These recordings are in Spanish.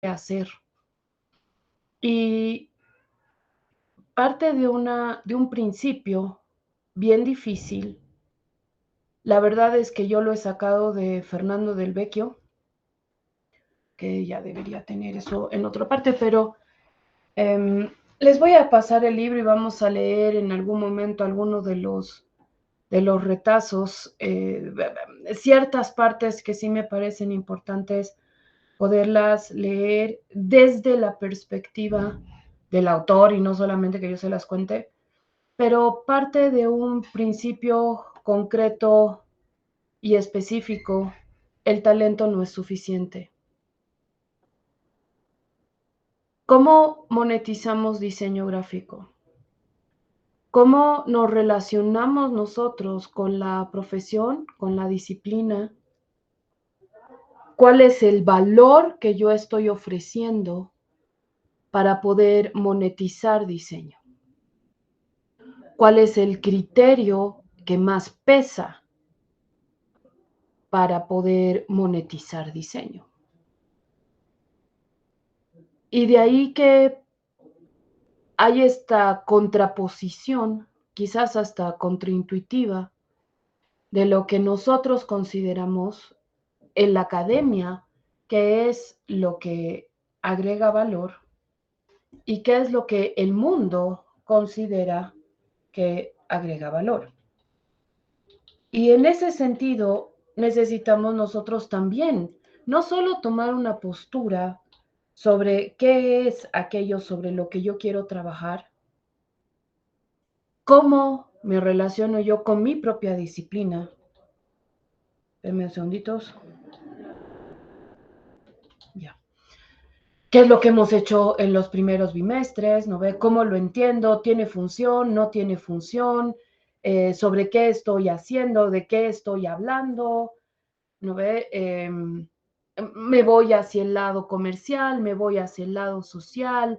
hacer. Y parte de un principio bien difícil. La verdad es que yo lo he sacado de Fernando del Vecchio, que ya debería tener eso en otra parte, pero les voy a pasar el libro y vamos a leer en algún momento alguno de los retazos, ciertas partes que sí me parecen importantes poderlas leer desde la perspectiva del autor y no solamente que yo se las cuente, pero parte de un principio concreto y específico: el talento no es suficiente. ¿Cómo monetizamos diseño gráfico? ¿Cómo nos relacionamos nosotros con la profesión, con la disciplina? ¿Cuál es el valor que yo estoy ofreciendo para poder monetizar diseño? ¿Cuál es el criterio que más pesa para poder monetizar diseño? Y de ahí que hay esta contraposición, quizás hasta contraintuitiva, de lo que nosotros consideramos en la academia, qué es lo que agrega valor y qué es lo que el mundo considera que agrega valor. Y en ese sentido necesitamos nosotros también no solo tomar una postura sobre qué es aquello sobre lo que yo quiero trabajar, cómo me relaciono yo con mi propia disciplina. Denme un segunditos. Ya. ¿Qué es lo que hemos hecho en los primeros bimestres? ¿No ve? ¿Cómo lo entiendo? ¿Tiene función? ¿No tiene función? ¿Sobre qué estoy haciendo? ¿De qué estoy hablando? ¿No ve? Me voy hacia el lado comercial, me voy hacia el lado social,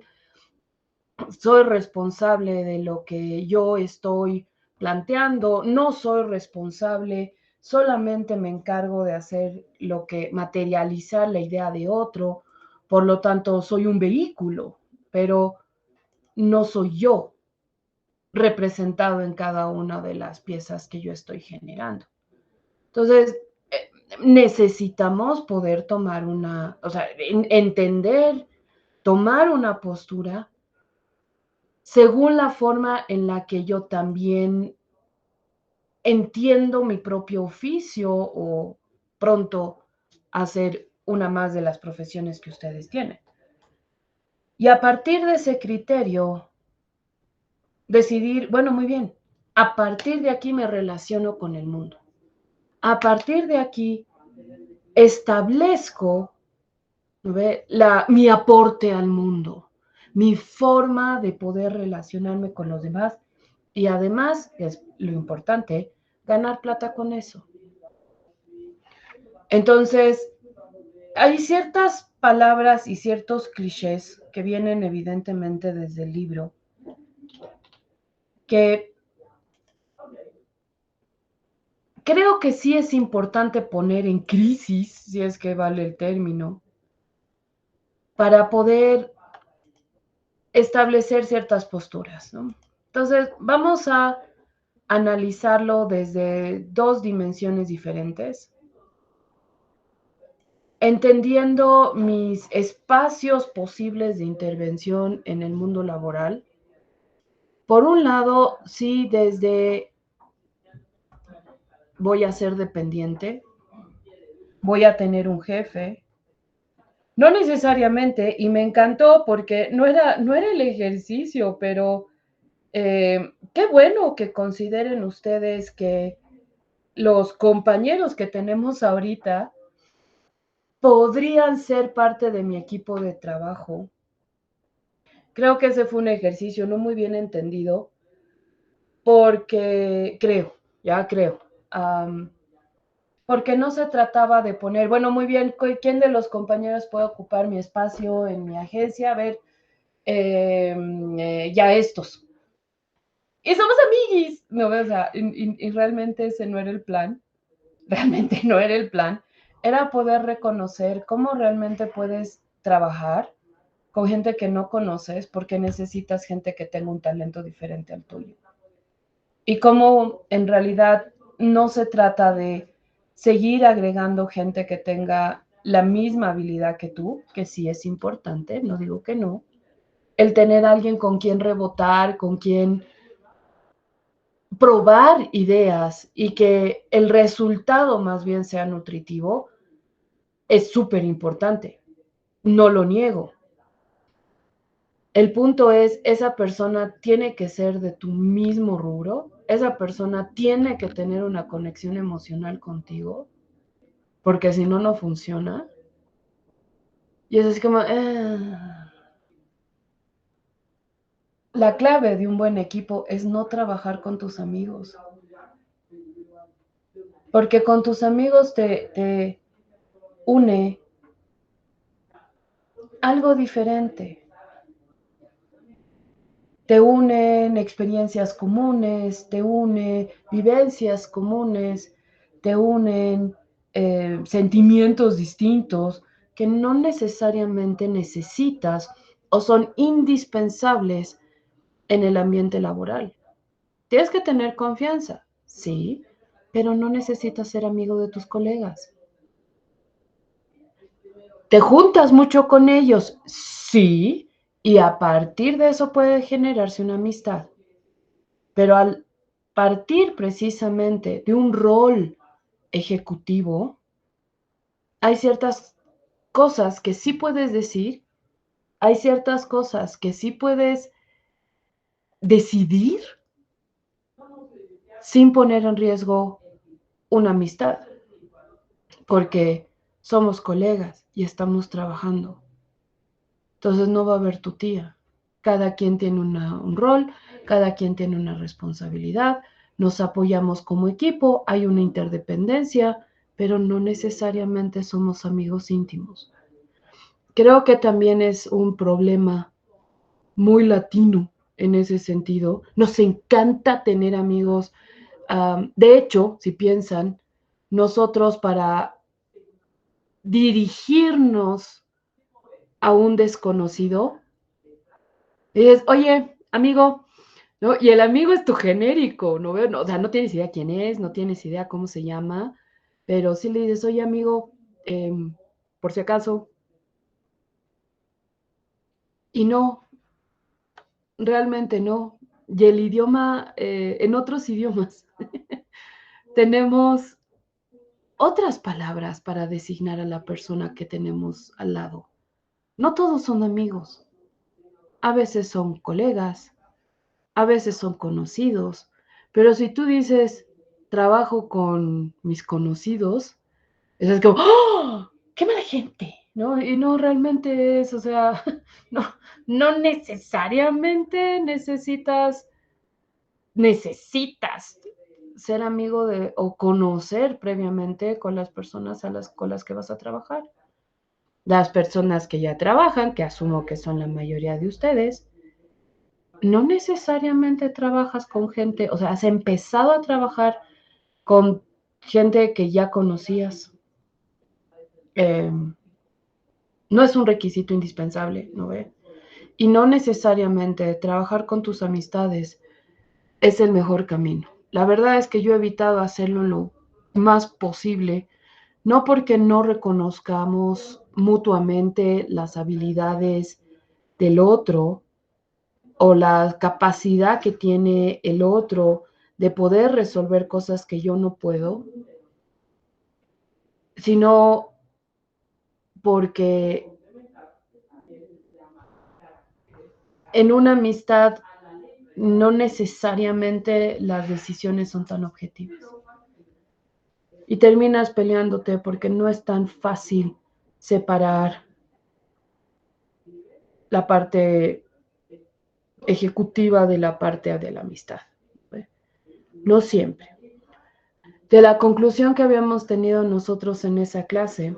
soy responsable de lo que yo estoy planteando, no soy responsable, solamente me encargo de hacer lo que materializar la idea de otro, por lo tanto soy un vehículo, pero no soy yo representado en cada una de las piezas que yo estoy generando. Entonces, necesitamos poder tomar una, o sea, entender, tomar una postura según la forma en la que yo también entiendo mi propio oficio o pronto hacer una más de las profesiones que ustedes tienen. Y a partir de ese criterio, decidir, bueno, muy bien, a partir de aquí me relaciono con el mundo. A partir de aquí establezco, ¿ve?, mi aporte al mundo, mi forma de poder relacionarme con los demás y además, es lo importante, ganar plata con eso. Entonces, hay ciertas palabras y ciertos clichés que vienen evidentemente desde el libro que creo que sí es importante poner en crisis, si es que vale el término, para poder establecer ciertas posturas, ¿no? Entonces, vamos a analizarlo desde dos dimensiones diferentes, entendiendo mis espacios posibles de intervención en el mundo laboral. Por un lado, sí, desde voy a ser dependiente, voy a tener un jefe, no necesariamente, y me encantó porque no era el ejercicio, pero qué bueno que consideren ustedes que los compañeros que tenemos ahorita podrían ser parte de mi equipo de trabajo. Creo que ese fue un ejercicio no muy bien entendido, porque creo, porque no se trataba de poner, bueno, muy bien, ¿quién de los compañeros puede ocupar mi espacio en mi agencia? A ver, ya estos. Y somos amiguis, ¿no? O sea, y realmente ese no era el plan, realmente no era el plan, era poder reconocer cómo realmente puedes trabajar con gente que no conoces porque necesitas gente que tenga un talento diferente al tuyo. Y como en realidad no se trata de seguir agregando gente que tenga la misma habilidad que tú, que sí es importante, no digo que no, el tener a alguien con quien rebotar, con quien probar ideas y que el resultado más bien sea nutritivo, es súper importante. No lo niego. El punto es, esa persona tiene que ser de tu mismo rubro, esa persona tiene que tener una conexión emocional contigo, porque si no, no funciona. Y es así como, la clave de un buen equipo es no trabajar con tus amigos, porque con tus amigos te une algo diferente. Te unen experiencias comunes, te unen vivencias comunes, te unen sentimientos distintos que no necesariamente necesitas o son indispensables en el ambiente laboral. Tienes que tener confianza, sí, pero no necesitas ser amigo de tus colegas. ¿Te juntas mucho con ellos? Sí, y a partir de eso puede generarse una amistad. Pero al partir precisamente de un rol ejecutivo, hay ciertas cosas que sí puedes decir, hay ciertas cosas que sí puedes decidir sin poner en riesgo una amistad, porque somos colegas y estamos trabajando. Entonces no va a haber tu tía. Cada quien tiene un rol, cada quien tiene una responsabilidad, nos apoyamos como equipo, hay una interdependencia, pero no necesariamente somos amigos íntimos. Creo que también es un problema muy latino en ese sentido. Nos encanta tener amigos. De hecho, si piensan, nosotros para dirigirnos a un desconocido, dices, oye, amigo, ¿no? Y el amigo es tu genérico, ¿no? O sea, no tienes idea quién es, no tienes idea cómo se llama, pero sí le dices, oye, amigo, por si acaso. Y no, realmente no. Y el idioma, en otros idiomas, tenemos otras palabras para designar a la persona que tenemos al lado. No todos son amigos, a veces son colegas, a veces son conocidos, pero si tú dices, trabajo con mis conocidos, es como, ¡oh! ¡Qué mala gente! ¿No? Y no realmente es, o sea, no, no necesariamente necesitas ser amigo de o conocer previamente con las personas con las que vas a trabajar. Las personas que ya trabajan, que asumo que son la mayoría de ustedes, no necesariamente trabajas con gente, o sea, has empezado a trabajar con gente que ya conocías. No es un requisito indispensable, ¿no ve? Y no necesariamente trabajar con tus amistades es el mejor camino. La verdad es que yo he evitado hacerlo lo más posible, no porque no reconozcamos mutuamente las habilidades del otro o la capacidad que tiene el otro de poder resolver cosas que yo no puedo, sino porque en una amistad no necesariamente las decisiones son tan objetivas. Y terminas peleándote porque no es tan fácil separar la parte ejecutiva de la parte de la amistad. No siempre. De la conclusión que habíamos tenido nosotros en esa clase,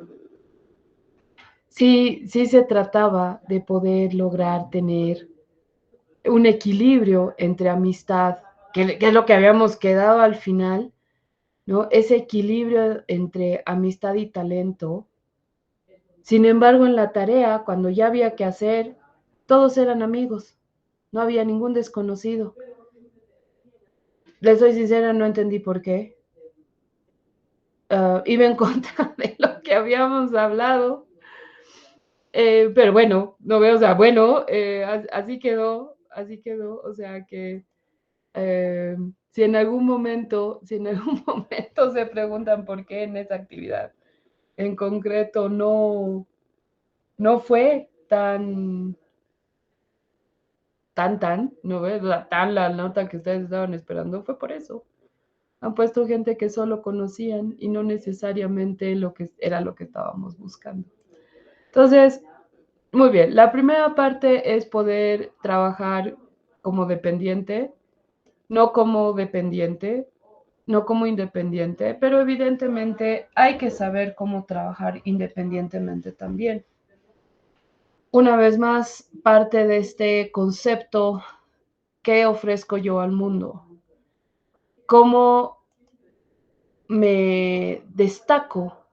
sí se trataba de poder lograr tener un equilibrio entre amistad, que es lo que habíamos quedado al final, ¿no? Ese equilibrio entre amistad y talento Sin embargo, en la tarea, cuando ya había que hacer, todos eran amigos, no había ningún desconocido. Les soy sincera, no entendí por qué. Iba en contra de lo que habíamos hablado, pero bueno, no veo, o sea, bueno, así quedó, o sea que si en algún momento se preguntan por qué en esa actividad en concreto no fue no ves, la nota que ustedes estaban esperando, fue por eso. Han puesto gente que solo conocían y no necesariamente lo que era lo que estábamos buscando. Entonces, muy bien, la primera parte es poder trabajar como dependiente, no como dependiente, no como independiente, pero evidentemente hay que saber cómo trabajar independientemente también. Una vez más, parte de este concepto, ¿qué ofrezco yo al mundo? ¿Cómo me destaco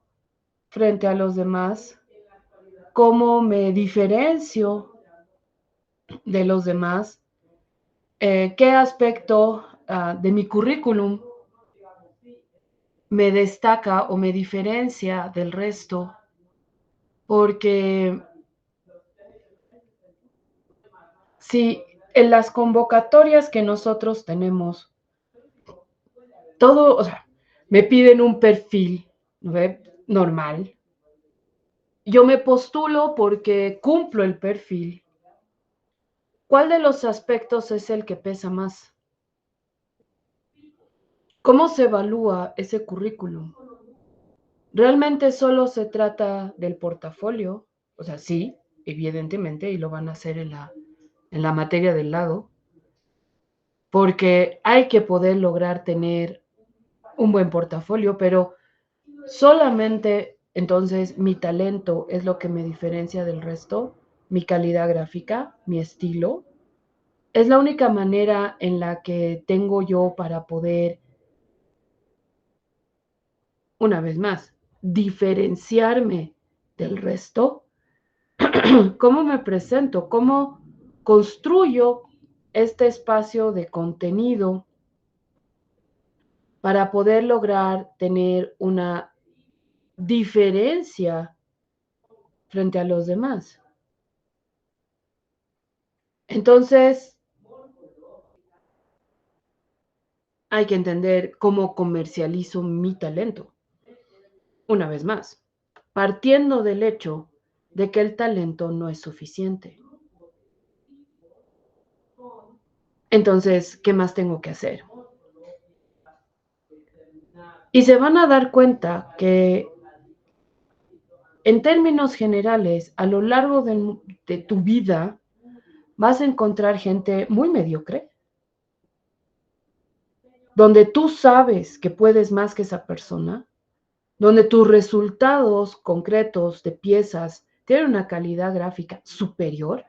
frente a los demás? ¿Cómo me diferencio de los demás? ¿Qué aspecto de mi currículum me destaca o me diferencia del resto? Porque si en las convocatorias que nosotros tenemos, todo, o sea, me piden un perfil, ¿no? Normal. Yo me postulo porque cumplo el perfil. ¿Cuál de los aspectos es el que pesa más? ¿Cómo se evalúa ese currículum? ¿Realmente solo se trata del portafolio? O sea, sí, evidentemente, y lo van a hacer en la materia del lado, porque hay que poder lograr tener un buen portafolio, pero solamente entonces mi talento es lo que me diferencia del resto, mi calidad gráfica, mi estilo. Es la única manera en la que tengo yo para poder, una vez más, diferenciarme del resto. ¿Cómo me presento? ¿Cómo construyo este espacio de contenido para poder lograr tener una diferencia frente a los demás? Entonces, hay que entender cómo comercializo mi talento. Una vez más, partiendo del hecho de que el talento no es suficiente. Entonces, ¿qué más tengo que hacer? Y se van a dar cuenta que en términos generales, a lo largo de tu vida, vas a encontrar gente muy mediocre, donde tú sabes que puedes más que esa persona, donde tus resultados concretos de piezas tienen una calidad gráfica superior,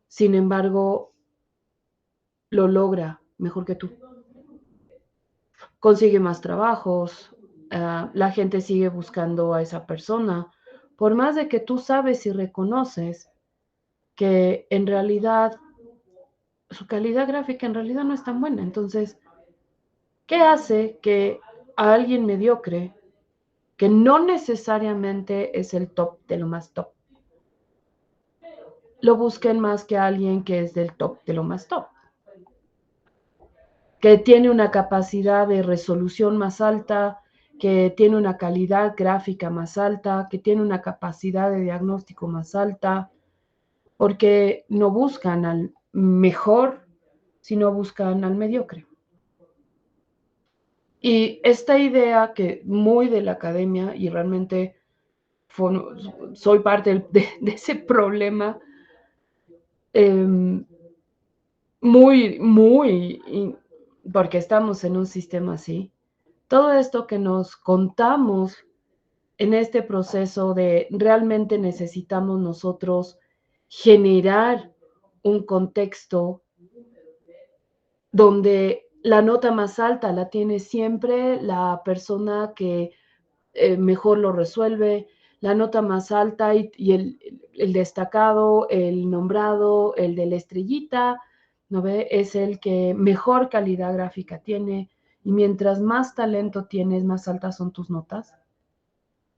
sin embargo, lo logra mejor que tú. Consigue más trabajos, la gente sigue buscando a esa persona, por más de que tú sabes y reconoces que en realidad su calidad gráfica en realidad no es tan buena. Entonces, ¿qué hace que a alguien mediocre, que no necesariamente es el top de lo más top, lo busquen más que a alguien que es del top de lo más top? Que tiene una capacidad de resolución más alta, que tiene una calidad gráfica más alta, que tiene una capacidad de diagnóstico más alta, porque no buscan al mejor, sino buscan al mediocre. Y esta idea que muy de la academia, y realmente soy parte de ese problema, eh, porque estamos en un sistema así, todo esto que nos contamos en este proceso de realmente necesitamos nosotros generar un contexto donde la nota más alta la tiene siempre la persona que mejor lo resuelve, la nota más alta y el destacado, el nombrado, el de la estrellita, ¿no ve? Es el que mejor calidad gráfica tiene y mientras más talento tienes, más altas son tus notas.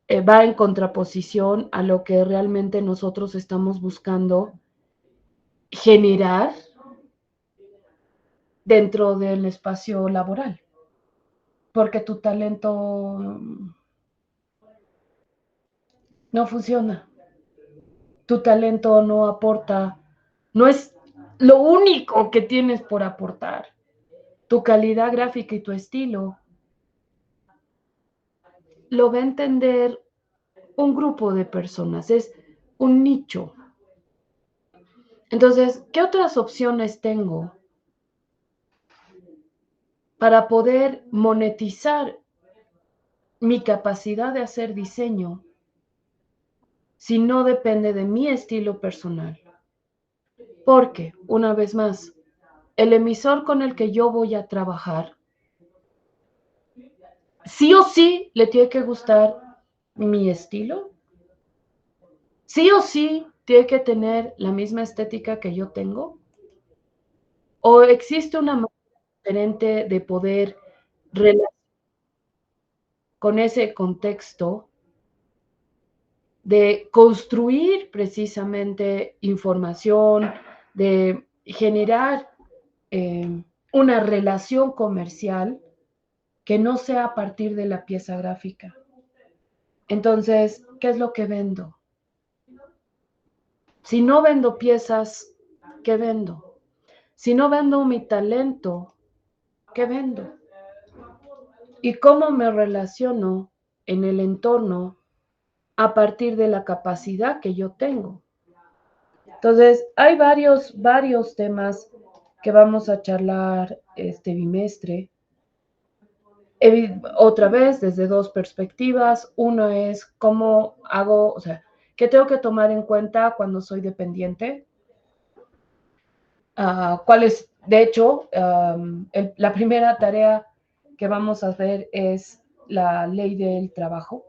Va en contraposición a lo que realmente nosotros estamos buscando generar dentro del espacio laboral, porque tu talento no funciona, tu talento no aporta, no es lo único que tienes por aportar. Tu calidad gráfica y tu estilo lo va a entender un grupo de personas, es un nicho. Entonces, ¿qué otras opciones tengo para poder monetizar mi capacidad de hacer diseño si no depende de mi estilo personal? Porque, una vez más, el emisor con el que yo voy a trabajar, sí o sí le tiene que gustar mi estilo, sí o sí tiene que tener la misma estética que yo tengo, o existe una manera diferente de poder relacionar con ese contexto, de construir precisamente información, de generar una relación comercial que no sea a partir de la pieza gráfica. Entonces, ¿qué es lo que vendo? Si no vendo piezas, ¿qué vendo? Si no vendo mi talento, ¿qué vendo? ¿Y cómo me relaciono en el entorno a partir de la capacidad que yo tengo? Entonces, hay varios temas que vamos a charlar este bimestre. Otra vez, desde dos perspectivas. Una es cómo hago, o sea, qué tengo que tomar en cuenta cuando soy dependiente. ¿Cuál es, de hecho, la primera tarea que vamos a ver es la ley del trabajo?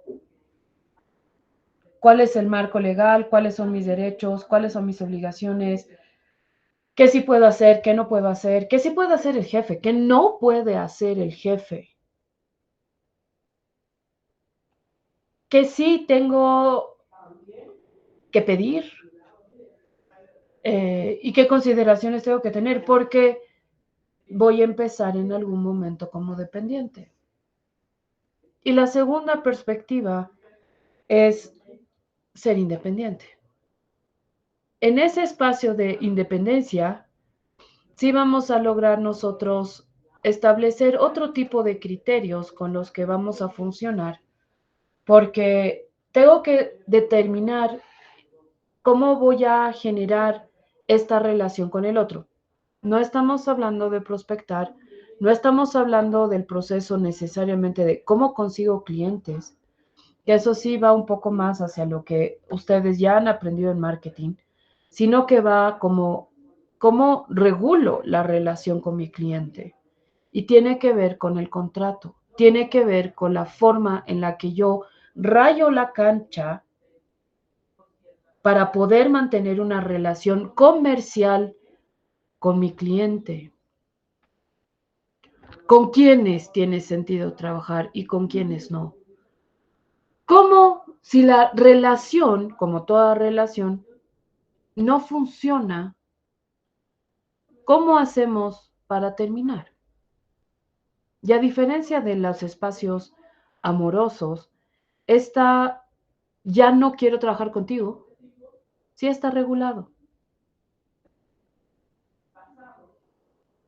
¿Cuál es el marco legal? ¿Cuáles son mis derechos? ¿Cuáles son mis obligaciones? ¿Qué sí puedo hacer? ¿Qué no puedo hacer? ¿Qué sí puede hacer el jefe? ¿Qué no puede hacer el jefe? ¿Qué sí tengo que pedir? ¿Y qué consideraciones tengo que tener? Porque voy a empezar en algún momento como dependiente. Y la segunda perspectiva es ser independiente. En ese espacio de independencia, sí vamos a lograr nosotros establecer otro tipo de criterios con los que vamos a funcionar, porque tengo que determinar cómo voy a generar esta relación con el otro. No estamos hablando de prospectar, no estamos hablando del proceso necesariamente de cómo consigo clientes, que eso sí va un poco más hacia lo que ustedes ya han aprendido en marketing, sino que va como cómo regulo la relación con mi cliente. Y tiene que ver con el contrato, tiene que ver con la forma en la que yo rayo la cancha para poder mantener una relación comercial con mi cliente. ¿Con quiénes tiene sentido trabajar y con quiénes no? ¿Cómo si la relación, como toda relación, no funciona? ¿Cómo hacemos para terminar? Y a diferencia de los espacios amorosos, esta ya no quiero trabajar contigo, sí está regulado.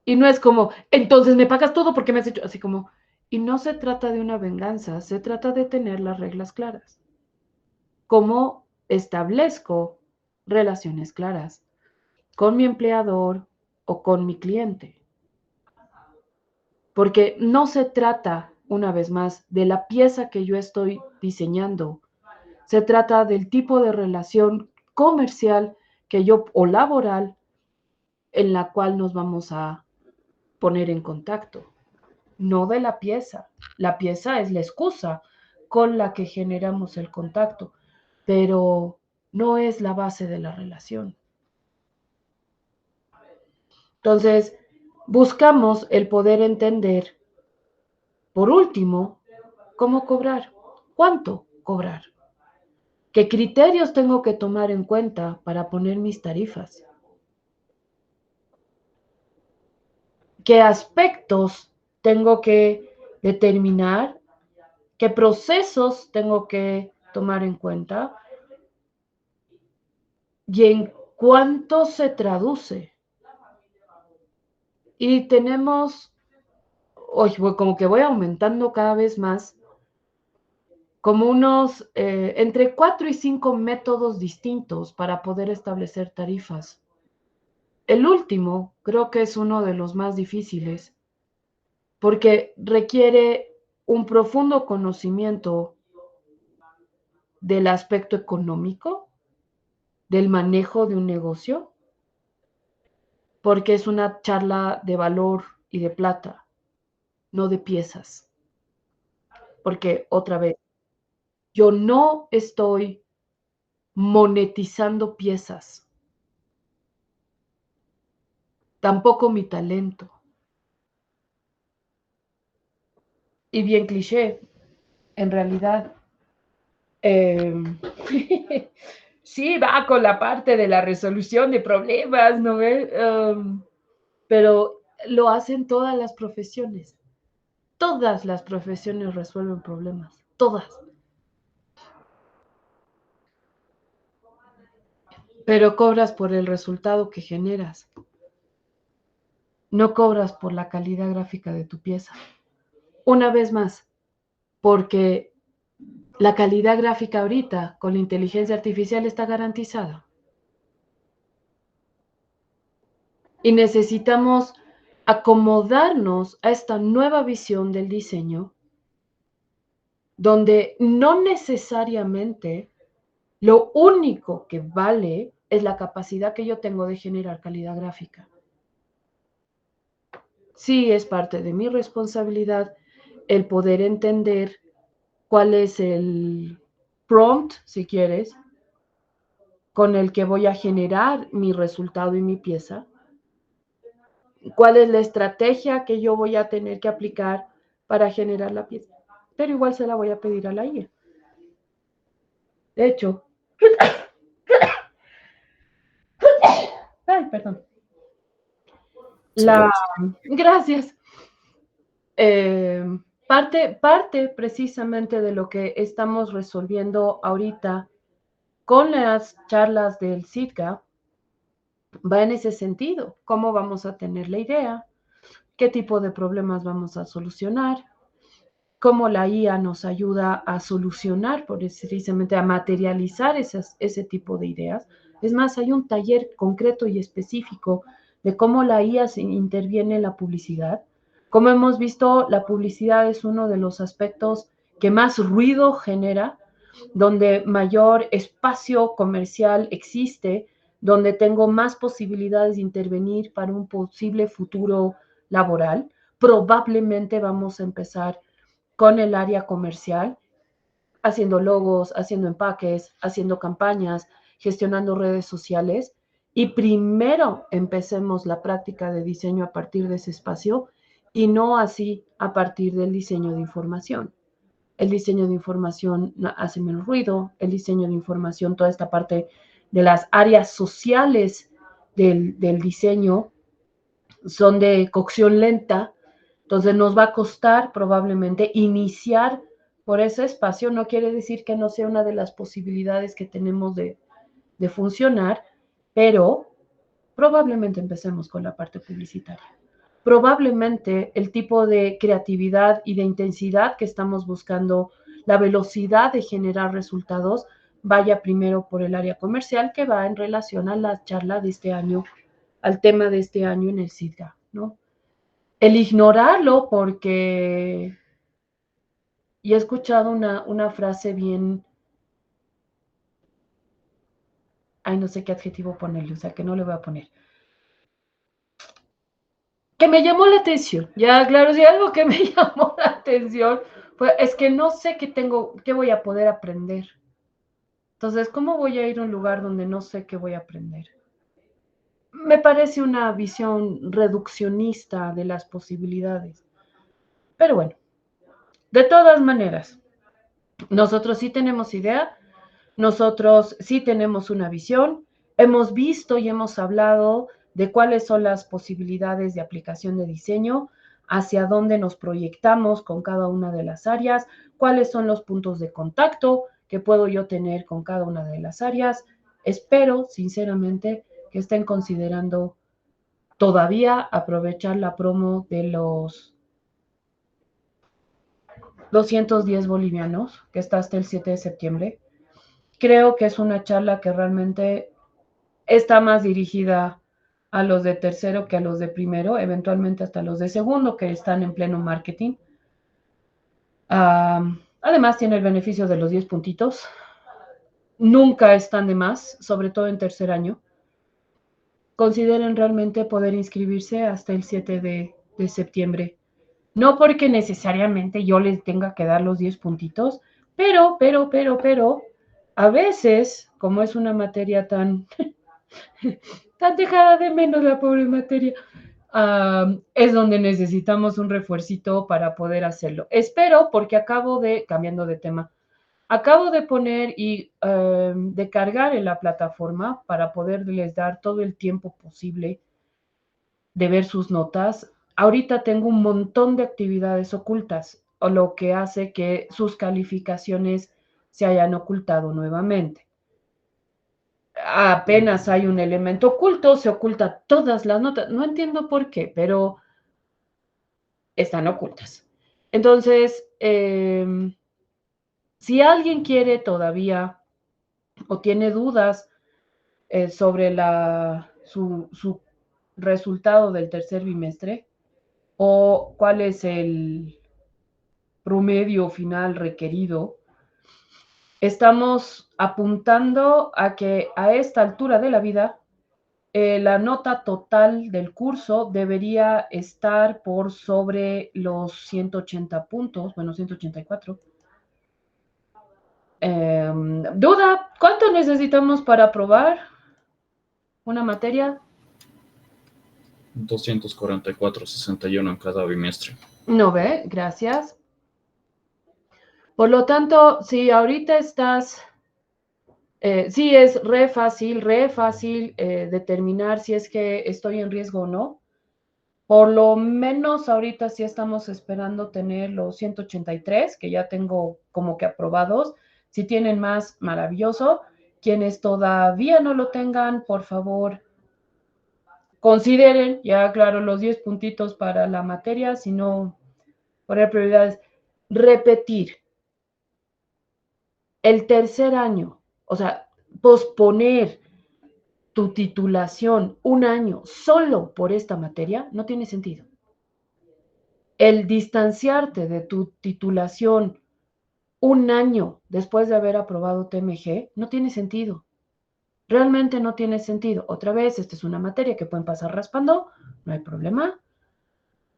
Y no es como, entonces me pagas todo porque me has hecho así como, y no se trata de una venganza, se trata de tener las reglas claras. ¿Cómo establezco relaciones claras con mi empleador o con mi cliente? Porque no se trata, una vez más, de la pieza que yo estoy diseñando. Se trata del tipo de relación comercial que yo o laboral en la cual nos vamos a poner en contacto, no de la pieza. La pieza es la excusa con la que generamos el contacto. pero no es la base de la relación. Entonces, buscamos el poder entender, por último, cómo cobrar, cuánto cobrar, qué criterios tengo que tomar en cuenta para poner mis tarifas, qué aspectos tengo que determinar, qué procesos tengo que tomar en cuenta y en cuánto se traduce. Y tenemos, hoy como que voy aumentando cada vez más, como unos entre 4 y 5 métodos distintos para poder establecer tarifas. El último creo que es uno de los más difíciles porque requiere un profundo conocimiento del aspecto económico, del manejo de un negocio, porque es una charla de valor y de plata, no de piezas. Porque otra vez, yo no estoy monetizando piezas, tampoco mi talento. Y bien cliché, en realidad, eh, sí va con la parte de la resolución de problemas, ¿no ves? Pero lo hacen todas las profesiones. Todas las profesiones resuelven problemas, todas. Pero cobras por el resultado que generas, no cobras por la calidad gráfica de tu pieza. Una vez más, porque la calidad gráfica ahorita con la inteligencia artificial está garantizada. Y necesitamos acomodarnos a esta nueva visión del diseño, donde no necesariamente lo único que vale es la capacidad que yo tengo de generar calidad gráfica. Sí, es parte de mi responsabilidad el poder entender cuál es el prompt, si quieres, con el que voy a generar mi resultado y mi pieza, cuál es la estrategia que yo voy a tener que aplicar para generar la pieza. Pero igual se la voy a pedir a la IA. De hecho, ay, perdón. La, gracias. Eh, parte precisamente de lo que estamos resolviendo ahorita con las charlas del CITGA va en ese sentido. ¿Cómo vamos a tener la idea? ¿Qué tipo de problemas vamos a solucionar? ¿Cómo la IA nos ayuda a solucionar, precisamente a materializar ese tipo de ideas? Es más, hay un taller concreto y específico de cómo la IA se interviene en la publicidad. Como hemos visto, la publicidad es uno de los aspectos que más ruido genera, donde mayor espacio comercial existe, donde tengo más posibilidades de intervenir para un posible futuro laboral. Probablemente vamos a empezar con el área comercial, haciendo logos, haciendo empaques, haciendo campañas, gestionando redes sociales. Y primero empecemos la práctica de diseño a partir de ese espacio y no así a partir del diseño de información. El diseño de información hace menos ruido, el diseño de información, toda esta parte de las áreas sociales del diseño son de cocción lenta, entonces nos va a costar probablemente iniciar por ese espacio. No quiere decir que no sea una de las posibilidades que tenemos de funcionar, pero probablemente empecemos con la parte publicitaria. Probablemente el tipo de creatividad y de intensidad que estamos buscando, la velocidad de generar resultados, vaya primero por el área comercial, que va en relación a la charla de este año, al tema de este año en el CITGA, ¿no? El ignorarlo porque, y he escuchado una frase bien, ay, no sé qué adjetivo ponerle, o sea, que no le voy a poner, que me llamó la atención, ya, claro, si algo que me llamó la atención, pues es que no sé qué tengo, qué voy a poder aprender. Entonces, ¿cómo voy a ir a un lugar donde no sé qué voy a aprender? Me parece una visión reduccionista de las posibilidades. Pero bueno, de todas maneras, nosotros sí tenemos idea, nosotros sí tenemos una visión, hemos visto y hemos hablado de cuáles son las posibilidades de aplicación de diseño, hacia dónde nos proyectamos con cada una de las áreas, cuáles son los puntos de contacto que puedo yo tener con cada una de las áreas. Espero, sinceramente, que estén considerando todavía aprovechar la promo de los 210 bolivianos, que está hasta el 7 de septiembre. Creo que es una charla que realmente está más dirigida a los de tercero que a los de primero, eventualmente hasta los de segundo que están en pleno marketing. Además tiene el beneficio de los 10 puntitos. Nunca están de más, sobre todo en tercer año. Consideren realmente poder inscribirse hasta el 7 de septiembre. No porque necesariamente yo les tenga que dar los 10 puntitos, pero, a veces, como es una materia tan tan dejada de menos la pobre materia, es donde necesitamos un refuercito para poder hacerlo. Espero, porque cambiando de tema, acabo de poner y de cargar en la plataforma para poderles dar todo el tiempo posible de ver sus notas. Ahorita tengo un montón de actividades ocultas, o lo que hace que sus calificaciones se hayan ocultado nuevamente. Apenas hay un elemento oculto, se oculta todas las notas. No entiendo por qué, pero están ocultas. Entonces, si alguien quiere todavía o tiene dudas sobre su resultado del tercer bimestre o cuál es el promedio final requerido, estamos apuntando a que a esta altura de la vida la nota total del curso debería estar por sobre los 180 puntos, bueno, 184. Duda, ¿cuánto necesitamos para aprobar una materia? 244,61 en cada bimestre. No ve, gracias. Por lo tanto, si ahorita estás, sí es re fácil determinar si es que estoy en riesgo o no. Por lo menos ahorita sí estamos esperando tener los 183, que ya tengo como que aprobados. Si tienen más, maravilloso. Quienes todavía no lo tengan, por favor, consideren, ya claro, los 10 puntitos para la materia, si no, poner prioridades. Repetir el tercer año, o sea, posponer tu titulación un año solo por esta materia, no tiene sentido. El distanciarte de tu titulación un año después de haber aprobado TMG no tiene sentido. Realmente no tiene sentido. Otra vez, esta es una materia que pueden pasar raspando, no hay problema,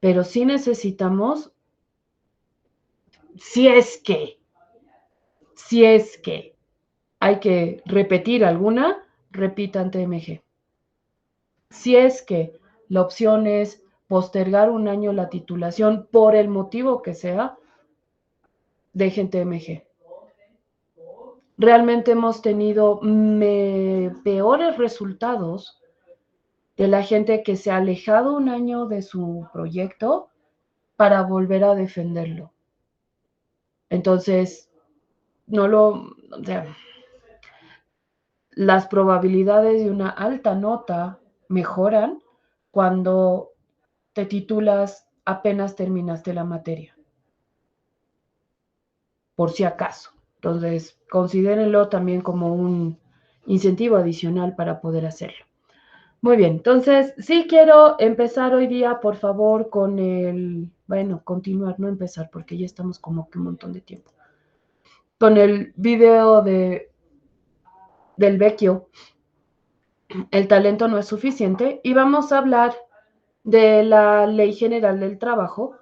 pero sí necesitamos, si es que hay que repetir alguna, repitan TMG. Si es que la opción es postergar un año la titulación por el motivo que sea, dejen TMG. Realmente hemos tenido peores resultados de la gente que se ha alejado un año de su proyecto para volver a defenderlo. Entonces, o sea, las probabilidades de una alta nota mejoran cuando te titulas apenas terminaste la materia, por si acaso. Entonces, considérenlo también como un incentivo adicional para poder hacerlo. Muy bien, entonces sí quiero empezar hoy día, por favor, continuar, no empezar, porque ya estamos como que un montón de tiempo, con el video del Vecchio, el talento no es suficiente, y vamos a hablar de la Ley General del Trabajo.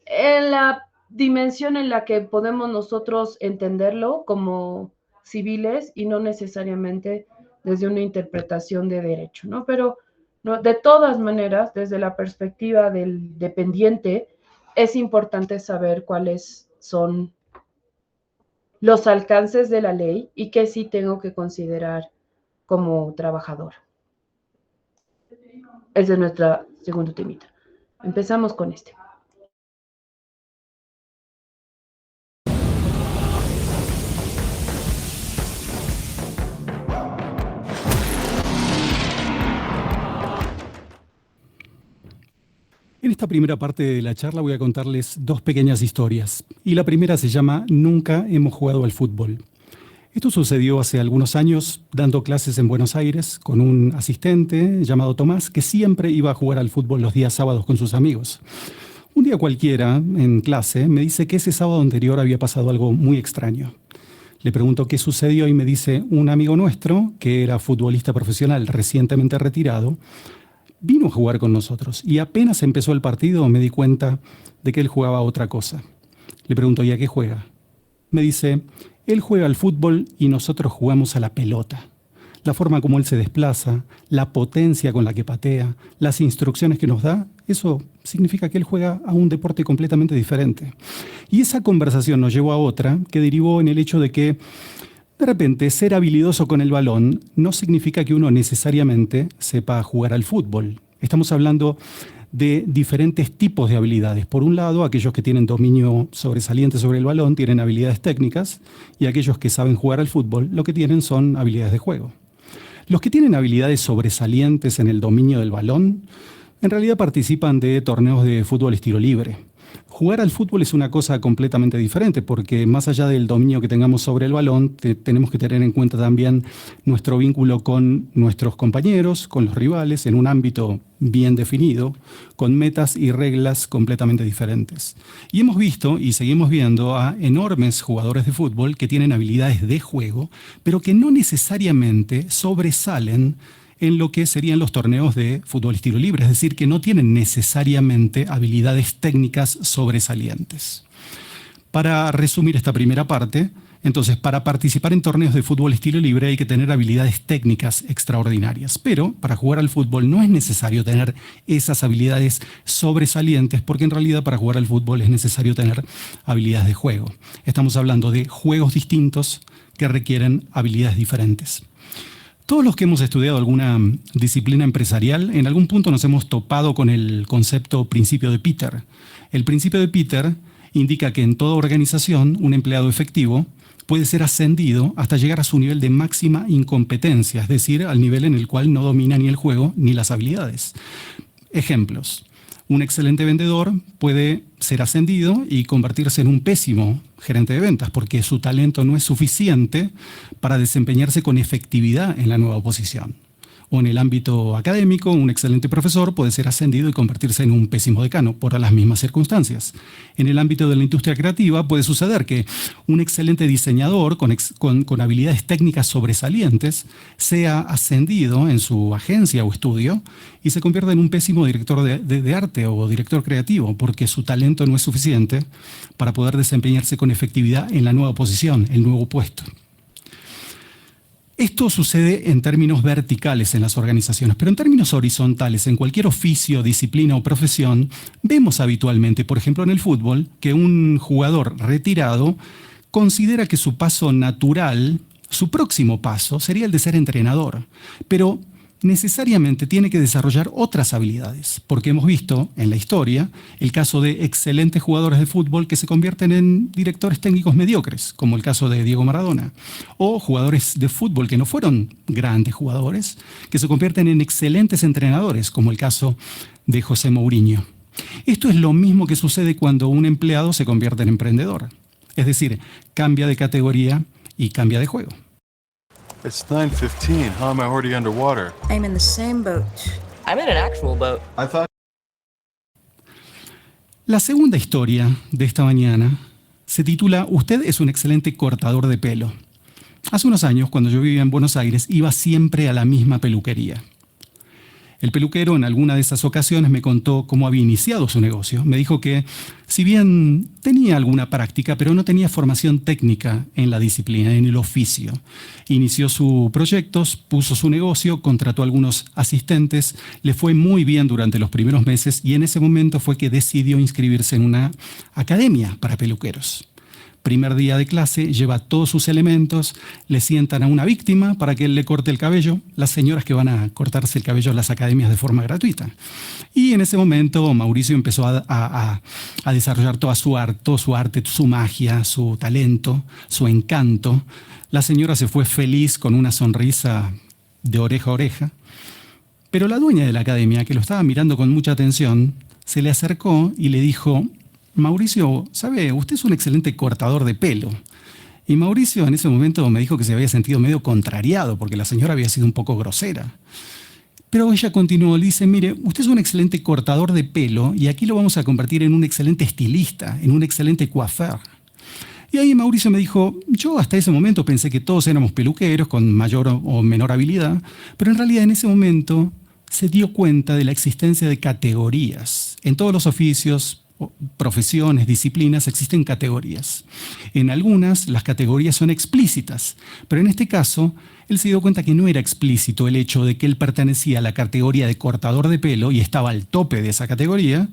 En la dimensión en la que podemos nosotros entenderlo como civiles y no necesariamente desde una interpretación de derecho, ¿no? Pero no, de todas maneras, desde la perspectiva del dependiente, es importante saber cuáles son los alcances de la ley y qué sí tengo que considerar como trabajador. Ese es nuestro segundo temita. Empezamos con este. En esta primera parte de la charla voy a contarles dos pequeñas historias. Y la primera se llama Nunca hemos jugado al fútbol. Esto sucedió hace algunos años dando clases en Buenos Aires con un asistente llamado Tomás que siempre iba a jugar al fútbol los días sábados con sus amigos. Un día cualquiera, en clase, me dice que ese sábado anterior había pasado algo muy extraño. Le pregunto qué sucedió y me dice un amigo nuestro, que era futbolista profesional recientemente retirado, vino a jugar con nosotros y apenas empezó el partido me di cuenta de que él jugaba a otra cosa. Le pregunto, ¿y a qué juega? Me dice, él juega al fútbol y nosotros jugamos a la pelota. La forma como él se desplaza, la potencia con la que patea, las instrucciones que nos da, eso significa que él juega a un deporte completamente diferente. Y esa conversación nos llevó a otra que derivó en el hecho de que de repente, ser habilidoso con el balón no significa que uno necesariamente sepa jugar al fútbol. Estamos hablando de diferentes tipos de habilidades. Por un lado, aquellos que tienen dominio sobresaliente sobre el balón tienen habilidades técnicas y aquellos que saben jugar al fútbol lo que tienen son habilidades de juego. Los que tienen habilidades sobresalientes en el dominio del balón en realidad participan de torneos de fútbol estilo libre. Jugar al fútbol es una cosa completamente diferente porque más allá del dominio que tengamos sobre el balón, tenemos que tener en cuenta también nuestro vínculo con nuestros compañeros, con los rivales, en un ámbito bien definido, con metas y reglas completamente diferentes. Y hemos visto y seguimos viendo a enormes jugadores de fútbol que tienen habilidades de juego, pero que no necesariamente sobresalen en lo que serían los torneos de fútbol estilo libre, es decir, que no tienen necesariamente habilidades técnicas sobresalientes. Para resumir esta primera parte, entonces, para participar en torneos de fútbol estilo libre hay que tener habilidades técnicas extraordinarias, pero para jugar al fútbol no es necesario tener esas habilidades sobresalientes, porque en realidad para jugar al fútbol es necesario tener habilidades de juego. Estamos hablando de juegos distintos que requieren habilidades diferentes. Todos los que hemos estudiado alguna disciplina empresarial, en algún punto nos hemos topado con el concepto principio de Peter. El principio de Peter indica que en toda organización un empleado efectivo puede ser ascendido hasta llegar a su nivel de máxima incompetencia, es decir, al nivel en el cual no domina ni el juego ni las habilidades. Ejemplos. Un excelente vendedor puede ser ascendido y convertirse en un pésimo gerente de ventas porque su talento no es suficiente para desempeñarse con efectividad en la nueva posición. O en el ámbito académico, un excelente profesor puede ser ascendido y convertirse en un pésimo decano por las mismas circunstancias. En el ámbito de la industria creativa puede suceder que un excelente diseñador con habilidades técnicas sobresalientes sea ascendido en su agencia o estudio y se convierta en un pésimo director de arte o director creativo porque su talento no es suficiente para poder desempeñarse con efectividad en la nueva posición, el nuevo puesto. Esto sucede en términos verticales en las organizaciones, pero en términos horizontales, en cualquier oficio, disciplina o profesión, vemos habitualmente, por ejemplo en el fútbol, que un jugador retirado considera que su paso natural, su próximo paso, sería el de ser entrenador, pero necesariamente tiene que desarrollar otras habilidades, porque hemos visto en la historia el caso de excelentes jugadores de fútbol que se convierten en directores técnicos mediocres, como el caso de Diego Maradona, o jugadores de fútbol que no fueron grandes jugadores, que se convierten en excelentes entrenadores, como el caso de José Mourinho. Esto es lo mismo que sucede cuando un empleado se convierte en emprendedor, es decir, cambia de categoría y cambia de juego. It's 9:15. How am I already underwater? I'm in the same boat. I'm in an actual boat. I thought... La segunda historia de esta mañana se titula Usted es un excelente cortador de pelo. Hace unos años, cuando yo vivía en Buenos Aires, iba siempre a la misma peluquería. El peluquero en alguna de esas ocasiones me contó cómo había iniciado su negocio. Me dijo que si bien tenía alguna práctica, pero no tenía formación técnica en la disciplina, en el oficio. Inició sus proyectos, puso su negocio, contrató a algunos asistentes, le fue muy bien durante los primeros meses y en ese momento fue que decidió inscribirse en una academia para peluqueros. Primer día de clase, lleva todos sus elementos, le sientan a una víctima para que él le corte el cabello, las señoras que van a cortarse el cabello en las academias de forma gratuita. Y en ese momento Mauricio empezó a desarrollar todo su arte, su magia, su talento, su encanto. La señora se fue feliz con una sonrisa de oreja a oreja, pero la dueña de la academia, que lo estaba mirando con mucha atención, se le acercó y le dijo: Mauricio, ¿sabe? Usted es un excelente cortador de pelo. Y Mauricio en ese momento me dijo que se había sentido medio contrariado porque la señora había sido un poco grosera. Pero ella continuó, le dice: mire, usted es un excelente cortador de pelo y aquí lo vamos a convertir en un excelente estilista, en un excelente coiffeur. Y ahí Mauricio me dijo: yo hasta ese momento pensé que todos éramos peluqueros con mayor o menor habilidad, pero en realidad en ese momento se dio cuenta de la existencia de categorías. En todos los oficios, profesiones, disciplinas, existen categorías. En algunas las categorías son explícitas, pero en este caso él se dio cuenta que no era explícito el hecho de que él pertenecía a la categoría de cortador de pelo y estaba al tope de esa categoría,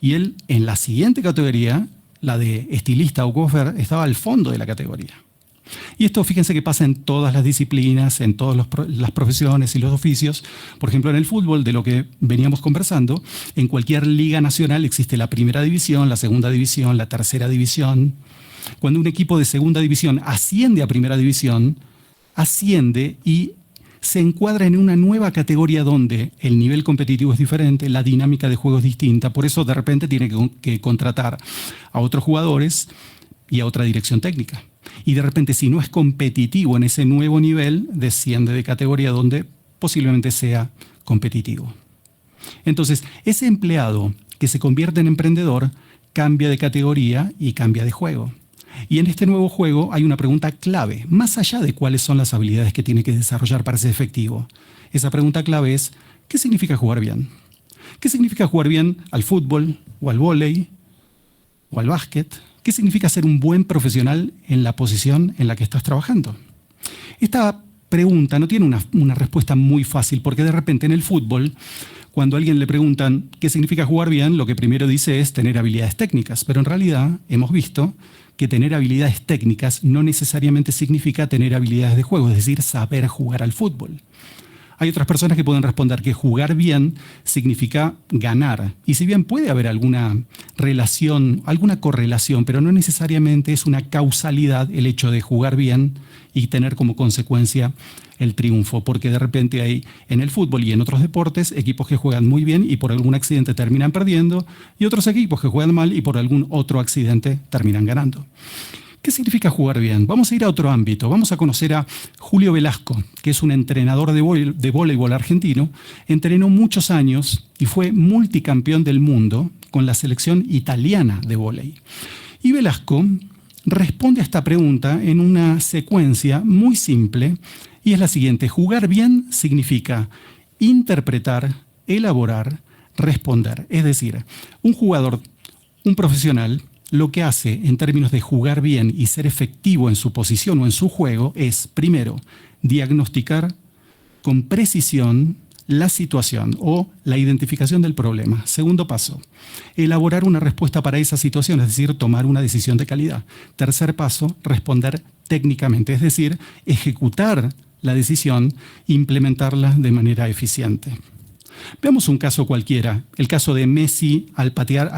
y él en la siguiente categoría, la de estilista o coiffeur, estaba al fondo de la categoría. Y esto, fíjense que pasa en todas las disciplinas, en todas las profesiones y los oficios. Por ejemplo, en el fútbol, de lo que veníamos conversando, en cualquier liga nacional existe la primera división, la segunda división, la tercera división. Cuando un equipo de segunda división asciende a primera división, asciende y se encuadra en una nueva categoría donde el nivel competitivo es diferente, la dinámica de juego es distinta. Por eso, de repente, tiene que contratar a otros jugadores y a otra dirección técnica. Y de repente, si no es competitivo en ese nuevo nivel, desciende de categoría donde posiblemente sea competitivo. Entonces, ese empleado que se convierte en emprendedor cambia de categoría y cambia de juego. Y en este nuevo juego hay una pregunta clave, más allá de cuáles son las habilidades que tiene que desarrollar para ser efectivo. Esa pregunta clave es: ¿qué significa jugar bien? ¿Qué significa jugar bien al fútbol o al vóley o al básquet? ¿Qué significa ser un buen profesional en la posición en la que estás trabajando? Esta pregunta no tiene una respuesta muy fácil, porque de repente en el fútbol, cuando a alguien le preguntan qué significa jugar bien, lo que primero dice es tener habilidades técnicas, pero en realidad hemos visto que tener habilidades técnicas no necesariamente significa tener habilidades de juego, es decir, saber jugar al fútbol. Hay otras personas que pueden responder que jugar bien significa ganar. Y si bien puede haber alguna relación, alguna correlación, pero no necesariamente es una causalidad el hecho de jugar bien y tener como consecuencia el triunfo. Porque de repente hay en el fútbol y en otros deportes equipos que juegan muy bien y por algún accidente terminan perdiendo, y otros equipos que juegan mal y por algún otro accidente terminan ganando. ¿Qué significa jugar bien? Vamos a ir a otro ámbito. Vamos a conocer a Julio Velasco, que es un entrenador de voleibol argentino. Entrenó muchos años y fue multicampeón del mundo con la selección italiana de vóley. Y Velasco responde a esta pregunta en una secuencia muy simple y es la siguiente: jugar bien significa interpretar, elaborar, responder. Es decir, un jugador, un profesional, lo que hace en términos de jugar bien y ser efectivo en su posición o en su juego es, primero, diagnosticar con precisión la situación o la identificación del problema. Segundo paso, elaborar una respuesta para esa situación, es decir, tomar una decisión de calidad. Tercer paso, responder técnicamente, es decir, ejecutar la decisión e implementarla de manera eficiente. Veamos un caso cualquiera, el caso de Messi al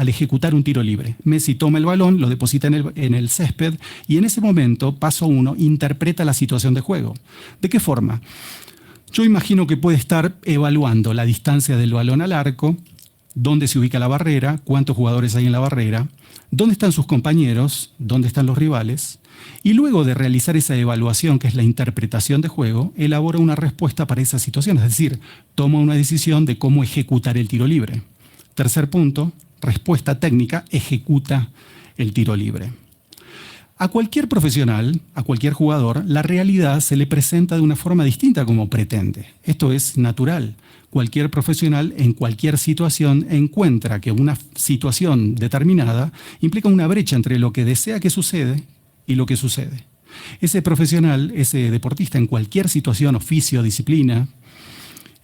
ejecutar un tiro libre. Messi toma el balón, lo deposita en el césped y en ese momento, paso 1, interpreta la situación de juego. ¿De qué forma? Yo imagino que puede estar evaluando la distancia del balón al arco, dónde se ubica la barrera, cuántos jugadores hay en la barrera, dónde están sus compañeros, dónde están los rivales, y luego de realizar esa evaluación, que es la interpretación de juego, elabora una respuesta para esa situación, es decir, toma una decisión de cómo ejecutar el tiro libre. Tercer punto, respuesta técnica, ejecuta el tiro libre. A cualquier profesional, a cualquier jugador, la realidad se le presenta de una forma distinta como pretende. Esto es natural. Cualquier profesional en cualquier situación encuentra que una situación determinada implica una brecha entre lo que desea que sucede y lo que sucede. Ese profesional, ese deportista en cualquier situación, oficio, disciplina,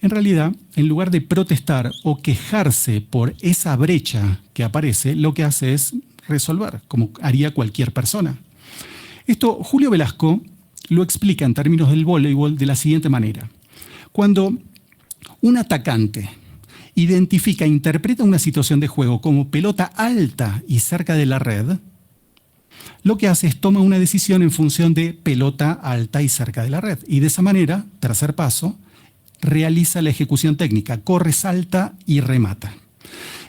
en realidad, en lugar de protestar o quejarse por esa brecha que aparece, lo que hace es resolver, como haría cualquier persona. Esto Julio Velasco lo explica en términos del voleibol de la siguiente manera. Cuando un atacante identifica, interpreta una situación de juego como pelota alta y cerca de la red, lo que hace es toma una decisión en función de pelota alta y cerca de la red. Y de esa manera, tercer paso, realiza la ejecución técnica, corre, salta y remata.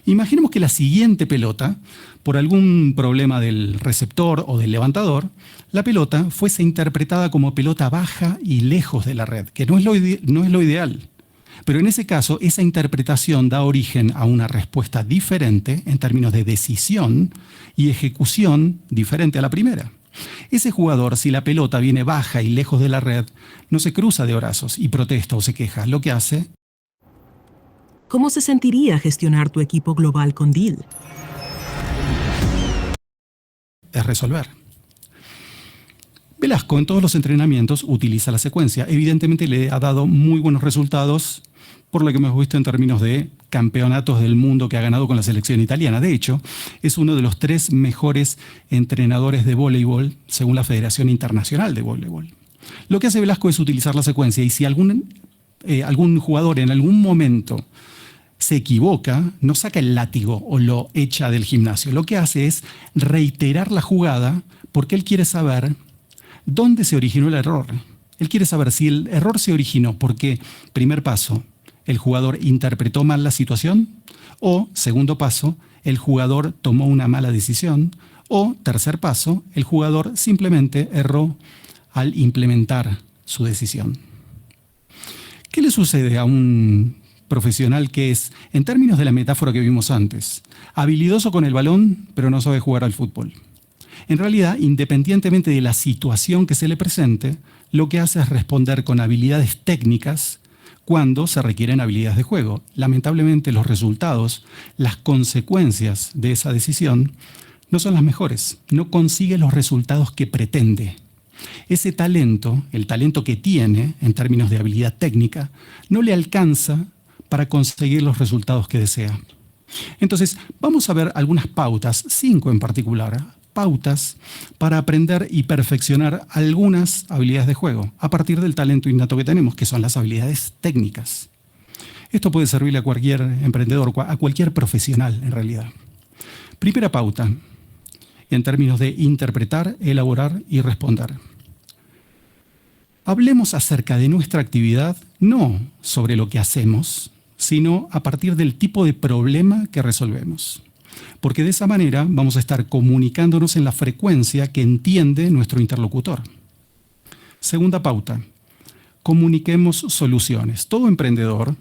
Imaginemos que la siguiente pelota, por algún problema del receptor o del levantador, la pelota fuese interpretada como pelota baja y lejos de la red, que no es lo ideal. Pero en ese caso, esa interpretación da origen a una respuesta diferente en términos de decisión y ejecución diferente a la primera. Ese jugador, si la pelota viene baja y lejos de la red, no se cruza de brazos y protesta o se queja. Lo que hace ¿Cómo se sentiría gestionar tu equipo global con Deal? es resolver. Velasco en todos los entrenamientos utiliza la secuencia. Evidentemente le ha dado muy buenos resultados por lo que hemos visto en términos de campeonatos del mundo que ha ganado con la selección italiana. De hecho, es uno de los 3 mejores entrenadores de voleibol según la Federación Internacional de Voleibol. Lo que hace Velasco es utilizar la secuencia y si algún jugador en algún momento se equivoca, no saca el látigo o lo echa del gimnasio. Lo que hace es reiterar la jugada porque él quiere saber dónde se originó el error. Él quiere saber si el error se originó porque, primer paso, el jugador interpretó mal la situación, o, segundo paso, el jugador tomó una mala decisión, o, tercer paso, el jugador simplemente erró al implementar su decisión. ¿Qué le sucede a un profesional que es, en términos de la metáfora que vimos antes, habilidoso con el balón, pero no sabe jugar al fútbol? En realidad, independientemente de la situación que se le presente, lo que hace es responder con habilidades técnicas cuando se requieren habilidades de juego. Lamentablemente, los resultados, las consecuencias de esa decisión no son las mejores. No consigue los resultados que pretende. Ese talento, el talento que tiene en términos de habilidad técnica, no le alcanza para conseguir los resultados que desea. Entonces, vamos a ver algunas pautas, 5 en particular, pautas para aprender y perfeccionar algunas habilidades de juego a partir del talento innato que tenemos, que son las habilidades técnicas. Esto puede servirle a cualquier emprendedor, a cualquier profesional en realidad. Primera pauta, en términos de interpretar, elaborar y responder. Hablemos acerca de nuestra actividad, no sobre lo que hacemos, sino a partir del tipo de problema que resolvemos. Porque de esa manera vamos a estar comunicándonos en la frecuencia que entiende nuestro interlocutor. Segunda pauta, comuniquemos soluciones. Todo emprendedor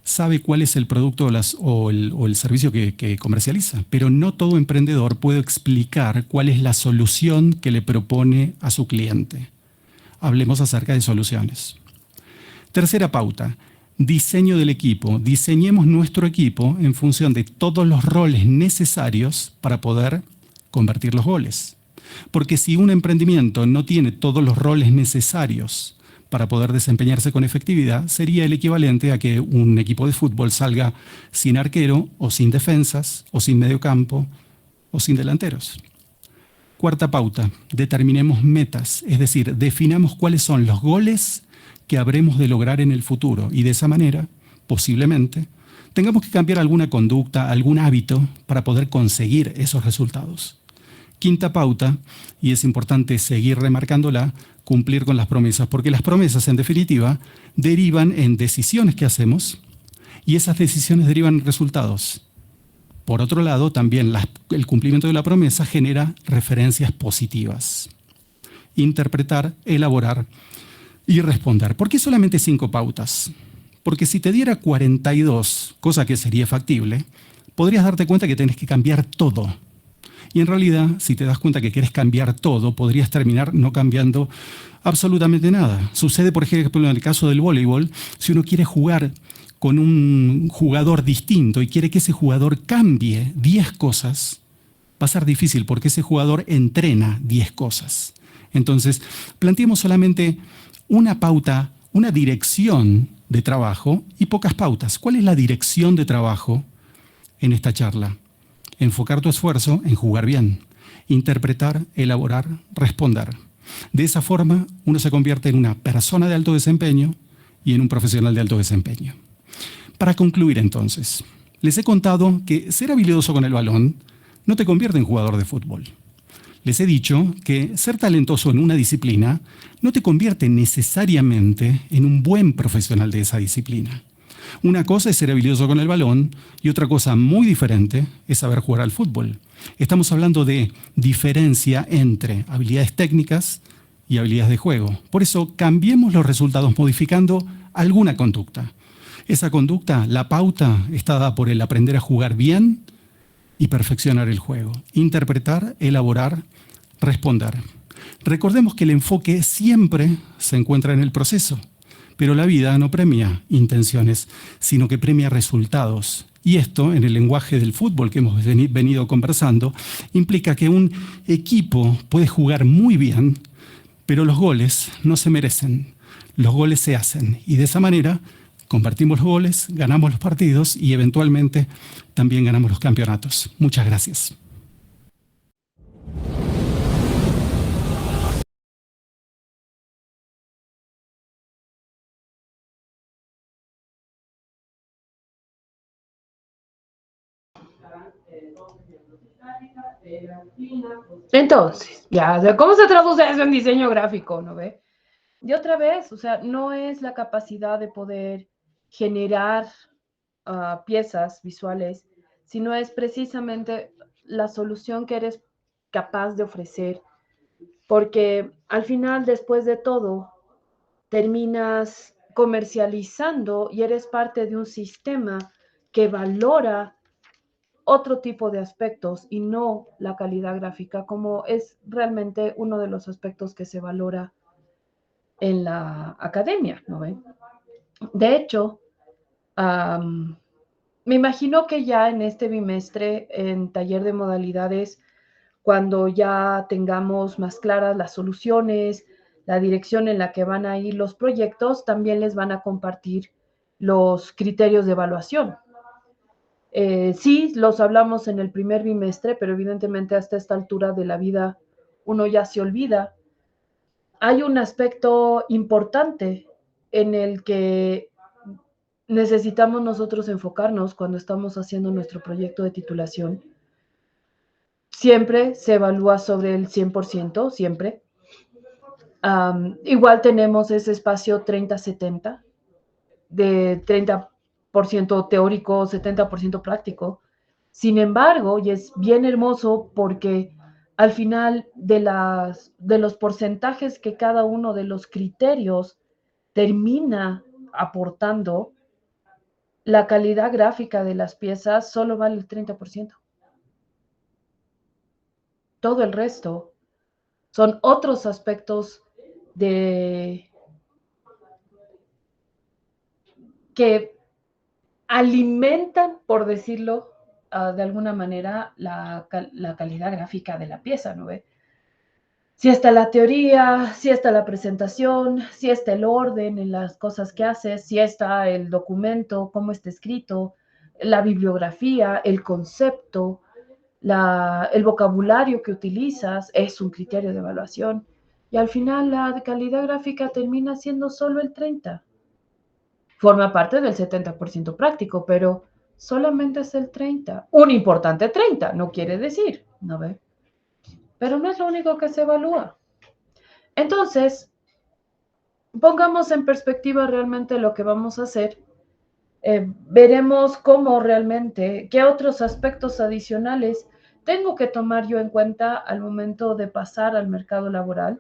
sabe cuál es el producto o el servicio que comercializa, pero no todo emprendedor puede explicar cuál es la solución que le propone a su cliente. Hablemos acerca de soluciones. Tercera pauta, diseño del equipo. Diseñemos nuestro equipo en función de todos los roles necesarios para poder convertir los goles. Porque si un emprendimiento no tiene todos los roles necesarios para poder desempeñarse con efectividad, sería el equivalente a que un equipo de fútbol salga sin arquero o sin defensas o sin mediocampo o sin delanteros. Cuarta pauta, determinemos metas, es decir, definamos cuáles son los goles que habremos de lograr en el futuro y de esa manera, posiblemente, tengamos que cambiar alguna conducta, algún hábito para poder conseguir esos resultados. Quinta pauta, y es importante seguir remarcándola, cumplir con las promesas, porque las promesas, en definitiva, derivan en decisiones que hacemos y esas decisiones derivan en resultados. Por otro lado, también el cumplimiento de la promesa genera referencias positivas. Interpretar, elaborar y responder. ¿Por qué solamente 5 pautas? Porque si te diera 42, cosa que sería factible, podrías darte cuenta que tenés que cambiar todo. Y en realidad, si te das cuenta que quieres cambiar todo, podrías terminar no cambiando absolutamente nada. Sucede, por ejemplo, en el caso del voleibol, si uno quiere jugar con un jugador distinto y quiere que ese jugador cambie 10 cosas, va a ser difícil porque ese jugador entrena 10 cosas. Entonces, planteemos solamente una pauta, una dirección de trabajo y pocas pautas. ¿Cuál es la dirección de trabajo en esta charla? Enfocar tu esfuerzo en jugar bien, interpretar, elaborar, responder. De esa forma, uno se convierte en una persona de alto desempeño y en un profesional de alto desempeño. Para concluir entonces, les he contado que ser habilidoso con el balón no te convierte en jugador de fútbol. Les he dicho que ser talentoso en una disciplina no te convierte necesariamente en un buen profesional de esa disciplina. Una cosa es ser habilidoso con el balón y otra cosa muy diferente es saber jugar al fútbol. Estamos hablando de diferencia entre habilidades técnicas y habilidades de juego. Por eso cambiemos los resultados modificando alguna conducta. Esa conducta, la pauta, está dada por el aprender a jugar bien y perfeccionar el juego. Interpretar, elaborar, responder. Recordemos que el enfoque siempre se encuentra en el proceso, pero la vida no premia intenciones, sino que premia resultados. Y esto, en el lenguaje del fútbol que hemos venido conversando, implica que un equipo puede jugar muy bien, pero los goles no se merecen. Los goles se hacen. Y de esa manera convertimos los goles, ganamos los partidos y eventualmente también ganamos los campeonatos. Muchas gracias. Entonces, ya, o sea, ¿cómo se traduce eso en diseño gráfico, no ve? Y otra vez, o sea, no es la capacidad de poder generar piezas visuales, sino es precisamente la solución que eres capaz de ofrecer, porque al final, después de todo, terminas comercializando y eres parte de un sistema que valora otro tipo de aspectos y no la calidad gráfica, como es realmente uno de los aspectos que se valora en la academia, ¿no ven? De hecho, me imagino que ya en este bimestre, en taller de modalidades, cuando ya tengamos más claras las soluciones, la dirección en la que van a ir los proyectos, también les van a compartir los criterios de evaluación. Sí, los hablamos en el primer bimestre, pero evidentemente hasta esta altura de la vida uno ya se olvida. Hay un aspecto importante en el que necesitamos nosotros enfocarnos cuando estamos haciendo nuestro proyecto de titulación. Siempre se evalúa sobre el 100%, siempre. Igual tenemos ese espacio 30-70, de 30% teórico, 70% práctico. Sin embargo, y es bien hermoso porque al final de los porcentajes que cada uno de los criterios termina aportando, la calidad gráfica de las piezas solo vale el 30%. Todo el resto son otros aspectos que alimentan, por decirlo de alguna manera, la calidad gráfica de la pieza, ¿no ve? Si está la teoría, si está la presentación, si está el orden en las cosas que haces, si está el documento, cómo está escrito, la bibliografía, el concepto, el vocabulario que utilizas es un criterio de evaluación. Y al final la calidad gráfica termina siendo solo el 30%. Forma parte del 70% práctico, pero solamente es el 30%. Un importante 30%, no quiere decir, ¿no ve? Pero no es lo único que se evalúa. Entonces, pongamos en perspectiva realmente lo que vamos a hacer. Veremos cómo realmente, qué otros aspectos adicionales tengo que tomar yo en cuenta al momento de pasar al mercado laboral,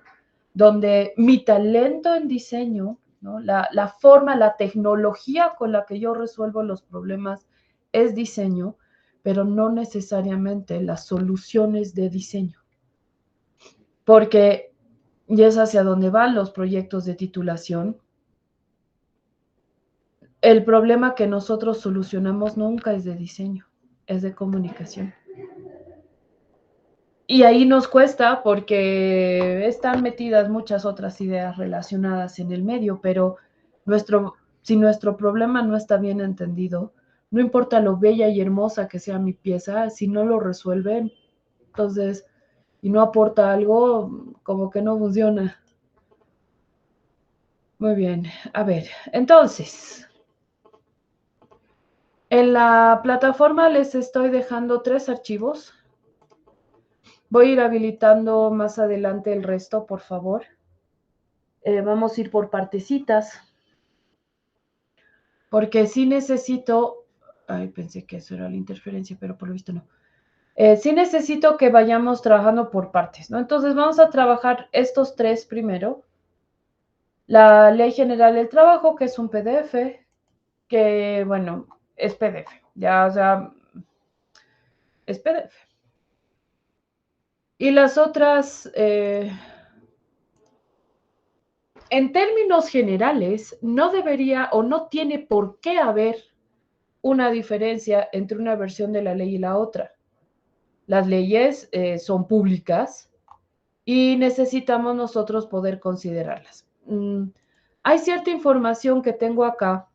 donde mi talento en diseño, ¿no? La forma, la tecnología con la que yo resuelvo los problemas es diseño, pero no necesariamente las soluciones de diseño. Porque, y es hacia donde van los proyectos de titulación, el problema que nosotros solucionamos nunca es de diseño, es de comunicación. Y ahí nos cuesta porque están metidas muchas otras ideas relacionadas en el medio, pero si nuestro problema no está bien entendido, no importa lo bella y hermosa que sea mi pieza, si no lo resuelven, entonces, y no aporta algo, como que no funciona. Muy bien, a ver, entonces, en la plataforma les estoy dejando 3 archivos. Voy a ir habilitando más adelante el resto, por favor. Vamos a ir por partecitas. Porque sí necesito... Ay, pensé que eso era la interferencia, pero por lo visto no. Sí necesito que vayamos trabajando por partes, ¿no? Entonces vamos a trabajar estos 3 primero. La Ley General del Trabajo, que es un PDF, que, bueno, es PDF. Ya, o sea, es PDF. Y las otras... en términos generales, no debería o no tiene por qué haber una diferencia entre una versión de la ley y la otra. Las leyes son públicas y necesitamos nosotros poder considerarlas. Hay cierta información que tengo acá,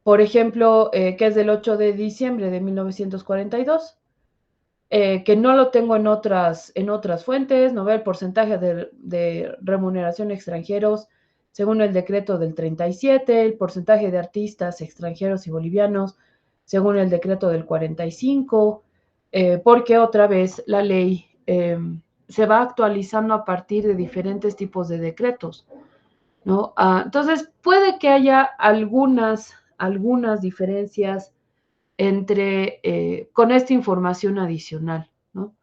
por ejemplo, que es del 8 de diciembre de 1942, que no lo tengo en otras fuentes, ¿no ve? El porcentaje de remuneración extranjeros, según el decreto del 37, el porcentaje de artistas extranjeros y bolivianos, según el decreto del 45, porque otra vez la ley se va actualizando a partir de diferentes tipos de decretos, ¿no? Entonces, puede que haya algunas diferencias con esta información adicional, ¿no?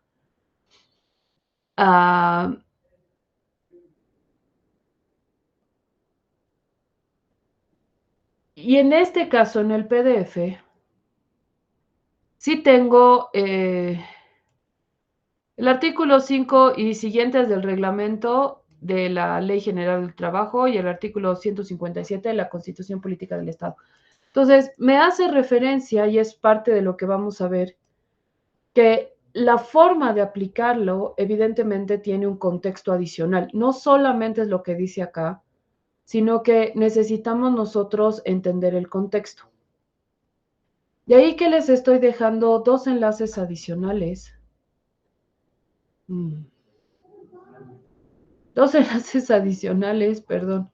Y en este caso, en el PDF, sí tengo el artículo 5 y siguientes del reglamento de la Ley General del Trabajo y el artículo 157 de la Constitución Política del Estado. Entonces, me hace referencia, y es parte de lo que vamos a ver, que la forma de aplicarlo evidentemente tiene un contexto adicional. No solamente es lo que dice acá, sino que necesitamos nosotros entender el contexto. De ahí que les estoy dejando 2 enlaces adicionales. 2 enlaces adicionales, perdón.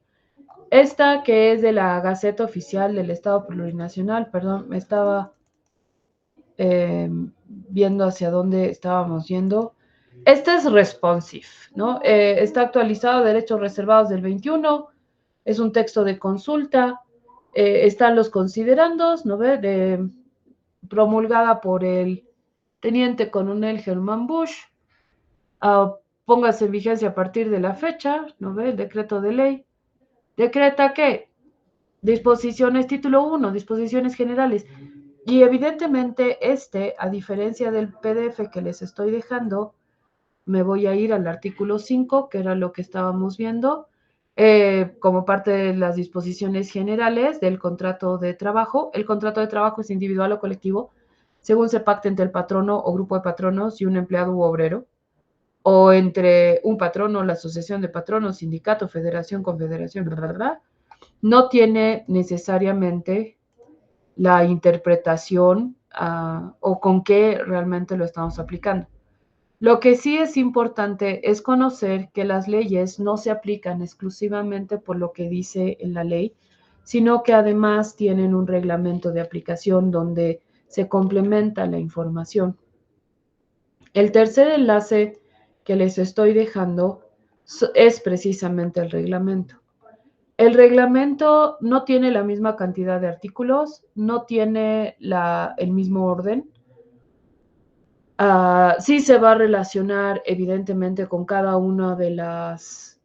Esta que es de la Gaceta Oficial del Estado Plurinacional, perdón, me estaba viendo hacia dónde estábamos yendo. Este es responsive, ¿no? Está actualizado a derechos reservados del 21, es un texto de consulta, están los considerandos, ¿no ve? Promulgada por el teniente coronel Germán Bush, póngase en vigencia a partir de la fecha, ¿no ve? El decreto de ley. Decreta que disposiciones, título 1, disposiciones generales. Y evidentemente a diferencia del PDF que les estoy dejando, me voy a ir al artículo 5, que era lo que estábamos viendo, como parte de las disposiciones generales del contrato de trabajo. El contrato de trabajo es individual o colectivo, según se pacte entre el patrono o grupo de patronos y un empleado u obrero, o entre un patrono, la asociación de patronos, sindicato, federación, confederación, ¿verdad? No tiene necesariamente la interpretación o con qué realmente lo estamos aplicando. Lo que sí es importante es conocer que las leyes no se aplican exclusivamente por lo que dice en la ley, sino que además tienen un reglamento de aplicación donde se complementa la información. El tercer enlace que les estoy dejando es precisamente el reglamento. El reglamento no tiene la misma cantidad de artículos, no tiene el mismo orden. Sí se va a relacionar evidentemente con cada una de las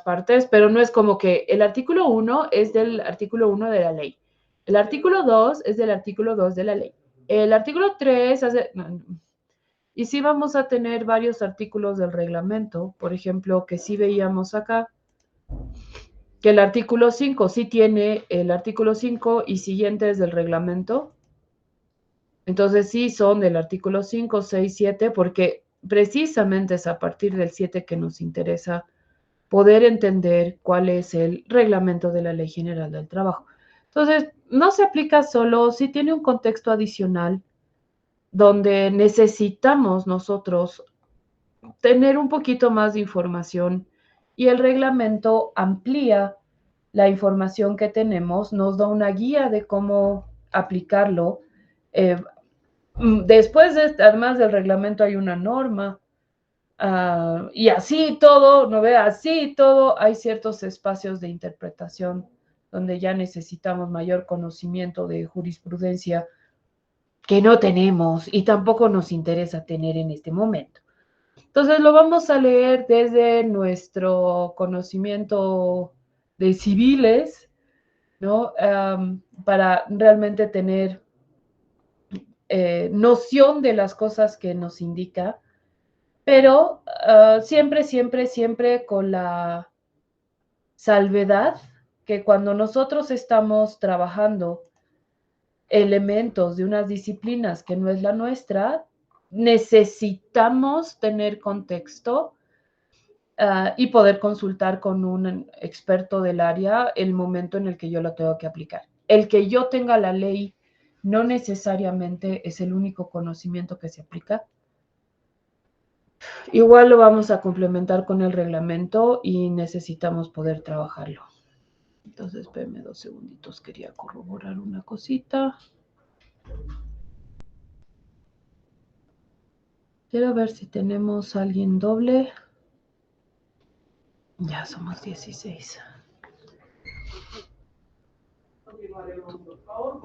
partes, pero no es como que el artículo 1 es del artículo 1 de la ley. El artículo 2 es del artículo 2 de la ley. El artículo 3 y sí vamos a tener varios artículos del reglamento, por ejemplo, que sí veíamos acá, que el artículo 5 sí tiene el artículo 5 y siguientes del reglamento. Entonces sí son del artículo 5, 6, 7, porque precisamente es a partir del 7 que nos interesa poder entender cuál es el reglamento de la Ley General del Trabajo. Entonces, no se aplica solo, sí tiene un contexto adicional donde necesitamos nosotros tener un poquito más de información y el reglamento amplía la información que tenemos, nos da una guía de cómo aplicarlo. Después, además del reglamento, hay una norma. Y así todo, ¿no ve? Así todo, hay ciertos espacios de interpretación donde ya necesitamos mayor conocimiento de jurisprudencia que no tenemos y tampoco nos interesa tener en este momento. Entonces lo vamos a leer desde nuestro conocimiento de civiles, ¿no? Para realmente tener noción de las cosas que nos indica, pero siempre con la salvedad que cuando nosotros estamos trabajando elementos de unas disciplinas que no es la nuestra, necesitamos tener contexto y poder consultar con un experto del área el momento en el que yo lo tengo que aplicar. El que yo tenga la ley no necesariamente es el único conocimiento que se aplica. Igual lo vamos a complementar con el reglamento y necesitamos poder trabajarlo. Entonces, espérenme 2 segunditos, quería corroborar una cosita. Quiero ver si tenemos a alguien doble. Ya somos 16.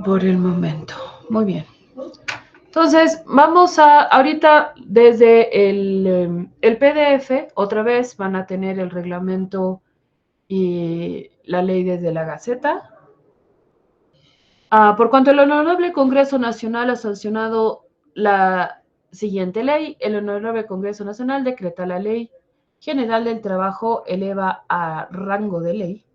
Por el momento. Muy bien. Entonces, vamos a, ahorita desde el PDF, otra vez van a tener el reglamento y la ley desde la Gaceta. Por cuanto el Honorable Congreso Nacional ha sancionado la siguiente ley, el Honorable Congreso Nacional decreta la Ley General del Trabajo, eleva a rango de ley.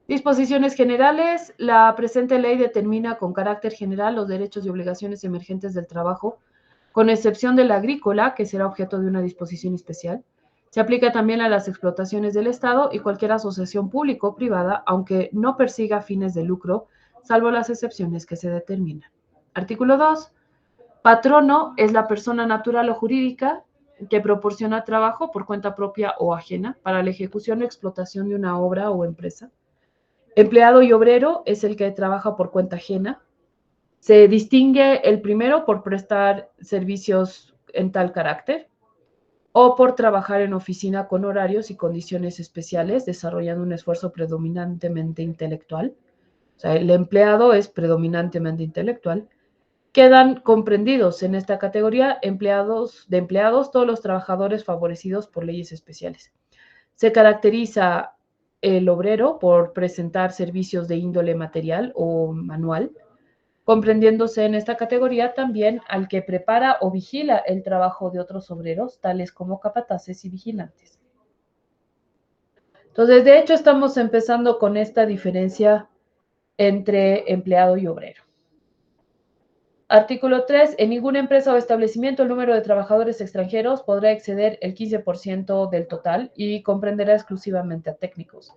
Disposiciones generales. La presente ley determina con carácter general los derechos y obligaciones emergentes del trabajo, con excepción de la agrícola, que será objeto de una disposición especial. Se aplica también a las explotaciones del Estado y cualquier asociación pública o privada, aunque no persiga fines de lucro, salvo las excepciones que se determinan. Artículo 2. Patrono es la persona natural o jurídica que proporciona trabajo por cuenta propia o ajena para la ejecución o explotación de una obra o empresa. Empleado y obrero es el que trabaja por cuenta ajena. Se distingue el primero por prestar servicios en tal carácter o por trabajar en oficina con horarios y condiciones especiales, desarrollando un esfuerzo predominantemente intelectual. O sea, el empleado es predominantemente intelectual. Quedan comprendidos en esta categoría empleados todos los trabajadores favorecidos por leyes especiales. Se caracteriza el obrero por presentar servicios de índole material o manual, comprendiéndose en esta categoría también al que prepara o vigila el trabajo de otros obreros, tales como capataces y vigilantes. Entonces, de hecho, estamos empezando con esta diferencia entre empleado y obrero. Artículo 3. En ninguna empresa o establecimiento el número de trabajadores extranjeros podrá exceder el 15% del total y comprenderá exclusivamente a técnicos.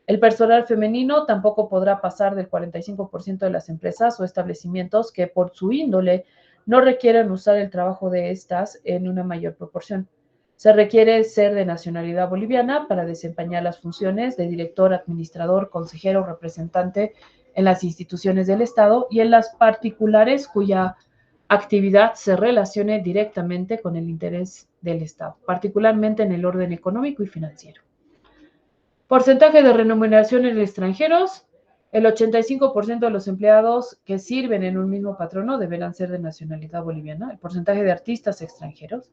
El personal femenino tampoco podrá pasar del 45% de las empresas o establecimientos que por su índole no requieren usar el trabajo de estas en una mayor proporción. Se requiere ser de nacionalidad boliviana para desempeñar las funciones de director, administrador, consejero, representante en las instituciones del Estado y en las particulares cuya actividad se relacione directamente con el interés del Estado, particularmente en el orden económico y financiero. Porcentaje de remuneración en extranjeros. El 85% de los empleados que sirven en un mismo patrono deberán ser de nacionalidad boliviana. El porcentaje de artistas extranjeros.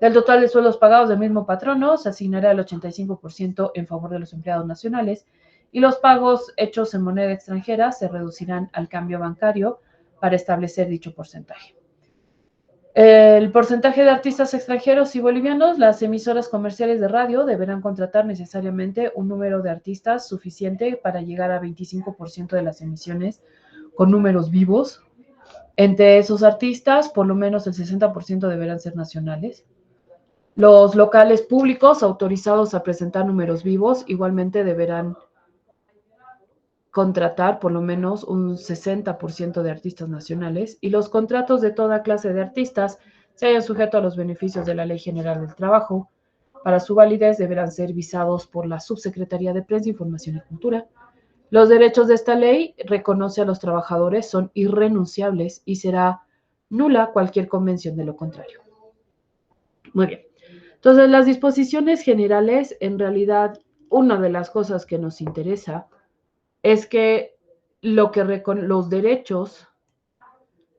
Del total de sueldos pagados del mismo patrono, se asignará el 85% en favor de los empleados nacionales y los pagos hechos en moneda extranjera se reducirán al cambio bancario para establecer dicho porcentaje. El porcentaje de artistas extranjeros y bolivianos, las emisoras comerciales de radio deberán contratar necesariamente un número de artistas suficiente para llegar a 25% de las emisiones con números vivos. Entre esos artistas, por lo menos el 60% deberán ser nacionales. Los locales públicos autorizados a presentar números vivos igualmente deberán contratar por lo menos un 60% de artistas nacionales, y los contratos de toda clase de artistas se hallan sujetos a los beneficios de la Ley General del Trabajo. Para su validez deberán ser visados por la Subsecretaría de Prensa, Información y Cultura. Los derechos de esta ley reconoce a los trabajadores son irrenunciables y será nula cualquier convención de lo contrario. Muy bien. Entonces, las disposiciones generales, en realidad, una de las cosas que nos interesa es que los derechos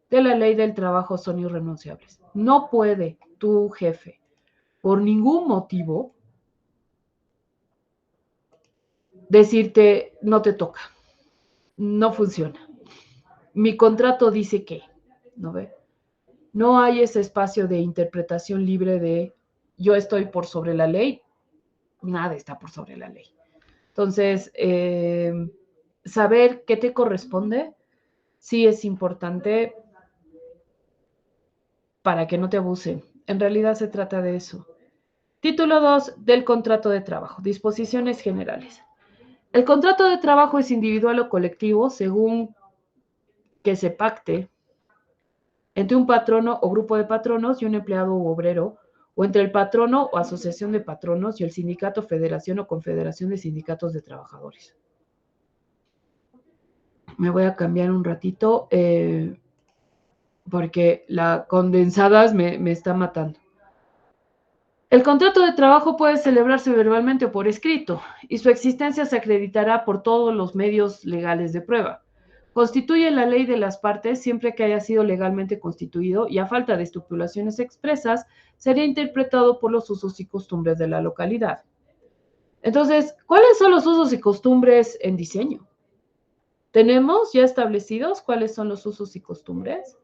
de la ley del trabajo son irrenunciables. No puede tu jefe, por ningún motivo, decirte, no te toca, no funciona. Mi contrato dice que, ¿no ve? No hay ese espacio de interpretación libre de yo estoy por sobre la ley, nada está por sobre la ley. Entonces, saber qué te corresponde sí es importante para que no te abusen. En realidad se trata de eso. Título 2 del contrato de trabajo. Disposiciones generales. El contrato de trabajo es individual o colectivo según que se pacte entre un patrono o grupo de patronos y un empleado u obrero, o entre el patrono o asociación de patronos y el sindicato, federación o confederación de sindicatos de trabajadores. Me voy a cambiar un ratito porque la condensadas me está matando. El contrato de trabajo puede celebrarse verbalmente o por escrito, y su existencia se acreditará por todos los medios legales de prueba. Constituye la ley de las partes siempre que haya sido legalmente constituido y a falta de estipulaciones expresas, sería interpretado por los usos y costumbres de la localidad. Entonces, ¿cuáles son los usos y costumbres en diseño? ¿Tenemos ya establecidos cuáles son los usos y costumbres?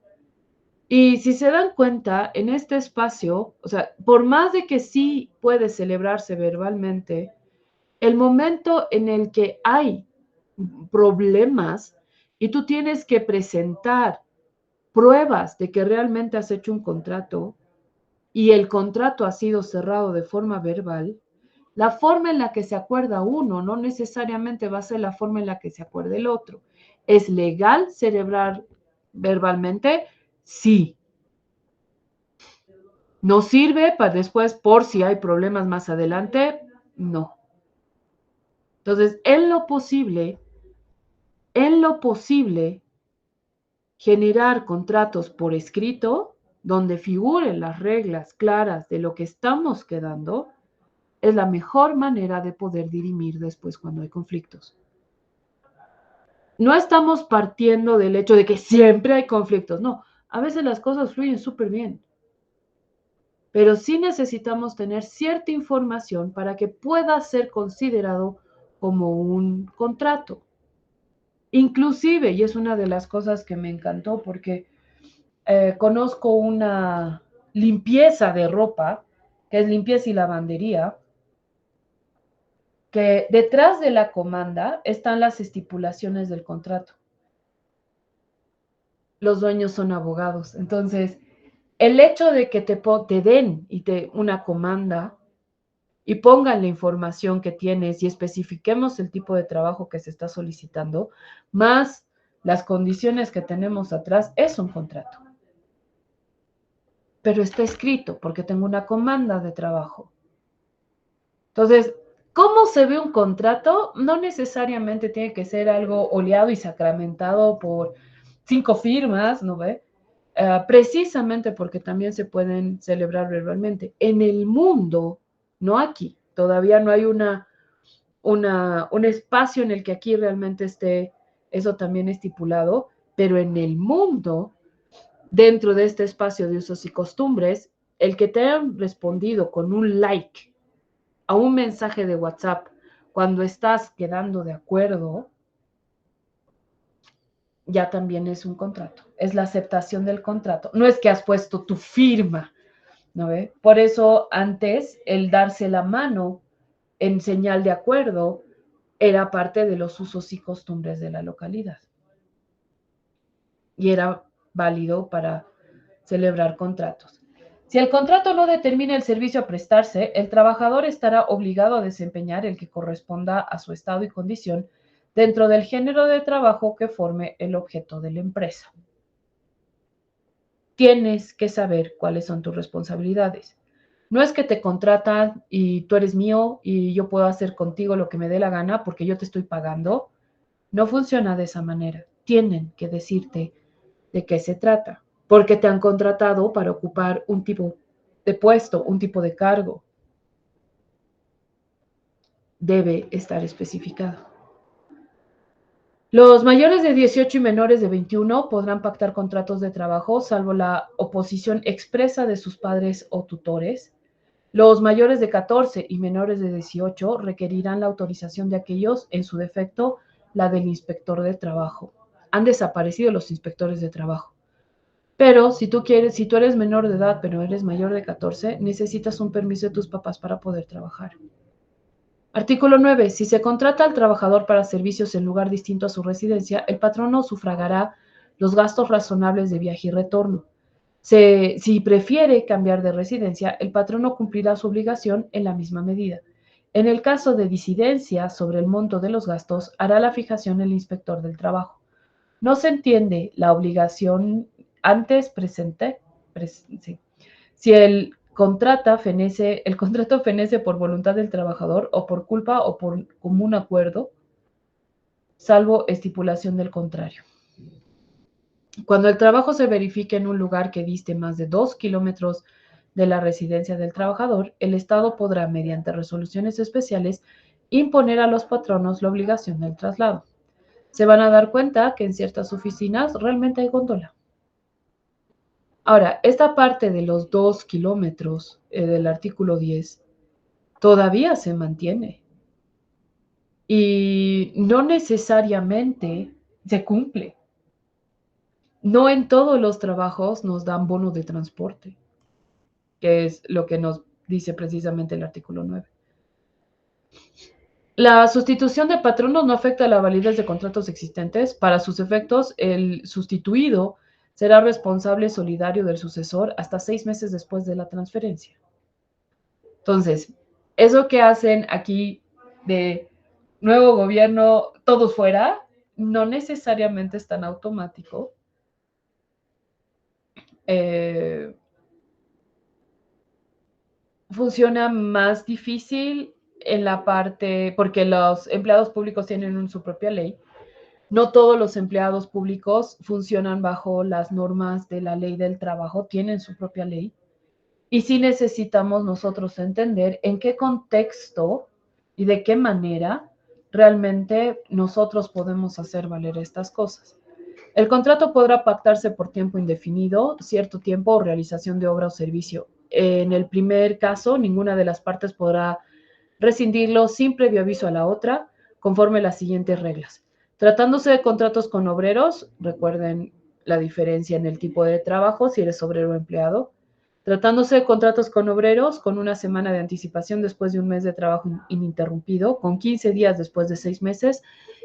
Y si se dan cuenta, en este espacio, o sea, por más de que sí puede celebrarse verbalmente, el momento en el que hay problemas y tú tienes que presentar pruebas de que realmente has hecho un contrato y el contrato ha sido cerrado de forma verbal, la forma en la que se acuerda uno no necesariamente va a ser la forma en la que se acuerde el otro. ¿Es legal celebrar verbalmente? Sí. ¿No sirve para después por si hay problemas más adelante? No. Entonces, en lo posible, generar contratos por escrito, donde figuren las reglas claras de lo que estamos quedando, es la mejor manera de poder dirimir después cuando hay conflictos. No estamos partiendo del hecho de que siempre hay conflictos, no. A veces las cosas fluyen súper bien. Pero sí necesitamos tener cierta información para que pueda ser considerado como un contrato. Inclusive, y es una de las cosas que me encantó, porque conozco una limpieza de ropa, que es limpieza y lavandería, que detrás de la comanda están las estipulaciones del contrato. Los dueños son abogados, entonces el hecho de que te den una comanda y pongan la información que tienes y especifiquemos el tipo de trabajo que se está solicitando, más las condiciones que tenemos atrás, es un contrato. Pero está escrito porque tengo una comanda de trabajo. Entonces, ¿cómo se ve un contrato? No necesariamente tiene que ser algo oleado y sacramentado por 5 firmas, ¿no ve? Precisamente porque también se pueden celebrar verbalmente. En el mundo, no aquí, todavía no hay un espacio en el que aquí realmente esté eso también estipulado, pero en el mundo, dentro de este espacio de usos y costumbres, el que te hayan respondido con un like a un mensaje de WhatsApp cuando estás quedando de acuerdo, ya también es un contrato, es la aceptación del contrato. No es que has puesto tu firma, ¿no ve? Por eso antes el darse la mano en señal de acuerdo era parte de los usos y costumbres de la localidad. Y era válido para celebrar contratos. Si el contrato no determina el servicio a prestarse, el trabajador estará obligado a desempeñar el que corresponda a su estado y condición dentro del género de trabajo que forme el objeto de la empresa. Tienes que saber cuáles son tus responsabilidades. No es que te contratan y tú eres mío y yo puedo hacer contigo lo que me dé la gana porque yo te estoy pagando. No funciona de esa manera. Tienen que decirte de qué se trata, porque te han contratado para ocupar un tipo de puesto, un tipo de cargo. Debe estar especificado. Los mayores de 18 y menores de 21 podrán pactar contratos de trabajo, salvo la oposición expresa de sus padres o tutores. Los mayores de 14 y menores de 18 requerirán la autorización de aquellos, en su defecto, la del inspector de trabajo. Han desaparecido los inspectores de trabajo. Pero si tú eres menor de edad, pero eres mayor de 14, necesitas un permiso de tus papás para poder trabajar. Artículo 9. Si se contrata al trabajador para servicios en lugar distinto a su residencia, el patrono sufragará los gastos razonables de viaje y retorno. Si prefiere cambiar de residencia, el patrono cumplirá su obligación en la misma medida. En el caso de disidencia sobre el monto de los gastos, hará la fijación el inspector del trabajo. No se entiende la obligación antes presente. Sí. Si el contrato fenece por voluntad del trabajador o por culpa o por común acuerdo, salvo estipulación del contrario. Cuando el trabajo se verifique en un lugar que diste más de 2 kilómetros de la residencia del trabajador, el Estado podrá, mediante resoluciones especiales, imponer a los patronos la obligación del traslado. Se van a dar cuenta que en ciertas oficinas realmente hay góndola. Ahora, esta parte de los 2 kilómetros del artículo 10 todavía se mantiene y no necesariamente se cumple. No en todos los trabajos nos dan bono de transporte, que es lo que nos dice precisamente el artículo 9. La sustitución de patronos no afecta la validez de contratos existentes. Para sus efectos, el sustituido será responsable solidario del sucesor hasta 6 meses después de la transferencia. Entonces, eso que hacen aquí de nuevo gobierno, todos fuera, no necesariamente es tan automático. Funciona más difícil en la parte, porque los empleados públicos tienen su propia ley. No todos los empleados públicos funcionan bajo las normas de la ley del trabajo, tienen su propia ley. Y sí necesitamos nosotros entender en qué contexto y de qué manera realmente nosotros podemos hacer valer estas cosas. El contrato podrá pactarse por tiempo indefinido, cierto tiempo o realización de obra o servicio. En el primer caso, ninguna de las partes podrá rescindirlo sin previo aviso a la otra, conforme las siguientes reglas. Tratándose de contratos con obreros, recuerden la diferencia en el tipo de trabajo, si eres obrero o empleado. Tratándose de contratos con obreros, con una semana de anticipación después de un mes de trabajo ininterrumpido, con 15 días después de 6 meses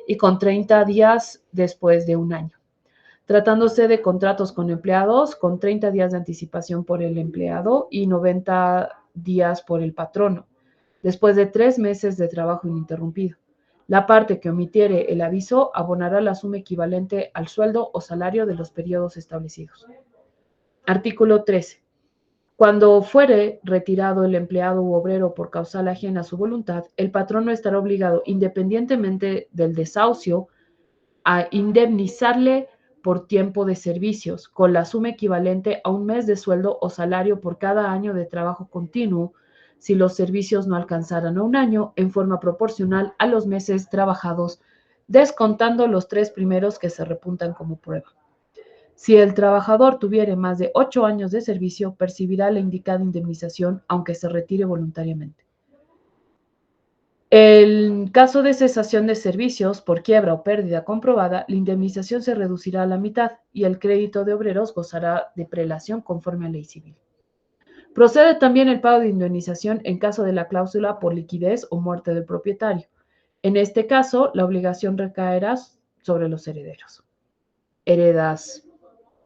y con 30 días después de un año. Tratándose de contratos con empleados, con 30 días de anticipación por el empleado y 90 días por el patrono, después de 3 meses de trabajo ininterrumpido. La parte que omitiere el aviso abonará la suma equivalente al sueldo o salario de los periodos establecidos. Artículo 13. Cuando fuere retirado el empleado u obrero por causal ajena a su voluntad, el patrono estará obligado, independientemente del desahucio, a indemnizarle por tiempo de servicios, con la suma equivalente a un mes de sueldo o salario por cada año de trabajo continuo, si los servicios no alcanzaran a un año, en forma proporcional a los meses trabajados, descontando los 3 primeros que se repuntan como prueba. Si el trabajador tuviere más de 8 años de servicio, percibirá la indicada indemnización, aunque se retire voluntariamente. En caso de cesación de servicios por quiebra o pérdida comprobada, la indemnización se reducirá a la mitad y el crédito de obreros gozará de prelación conforme a ley civil. Procede también el pago de indemnización en caso de la cláusula por liquidez o muerte del propietario. En este caso, la obligación recaerá sobre los herederos. Heredas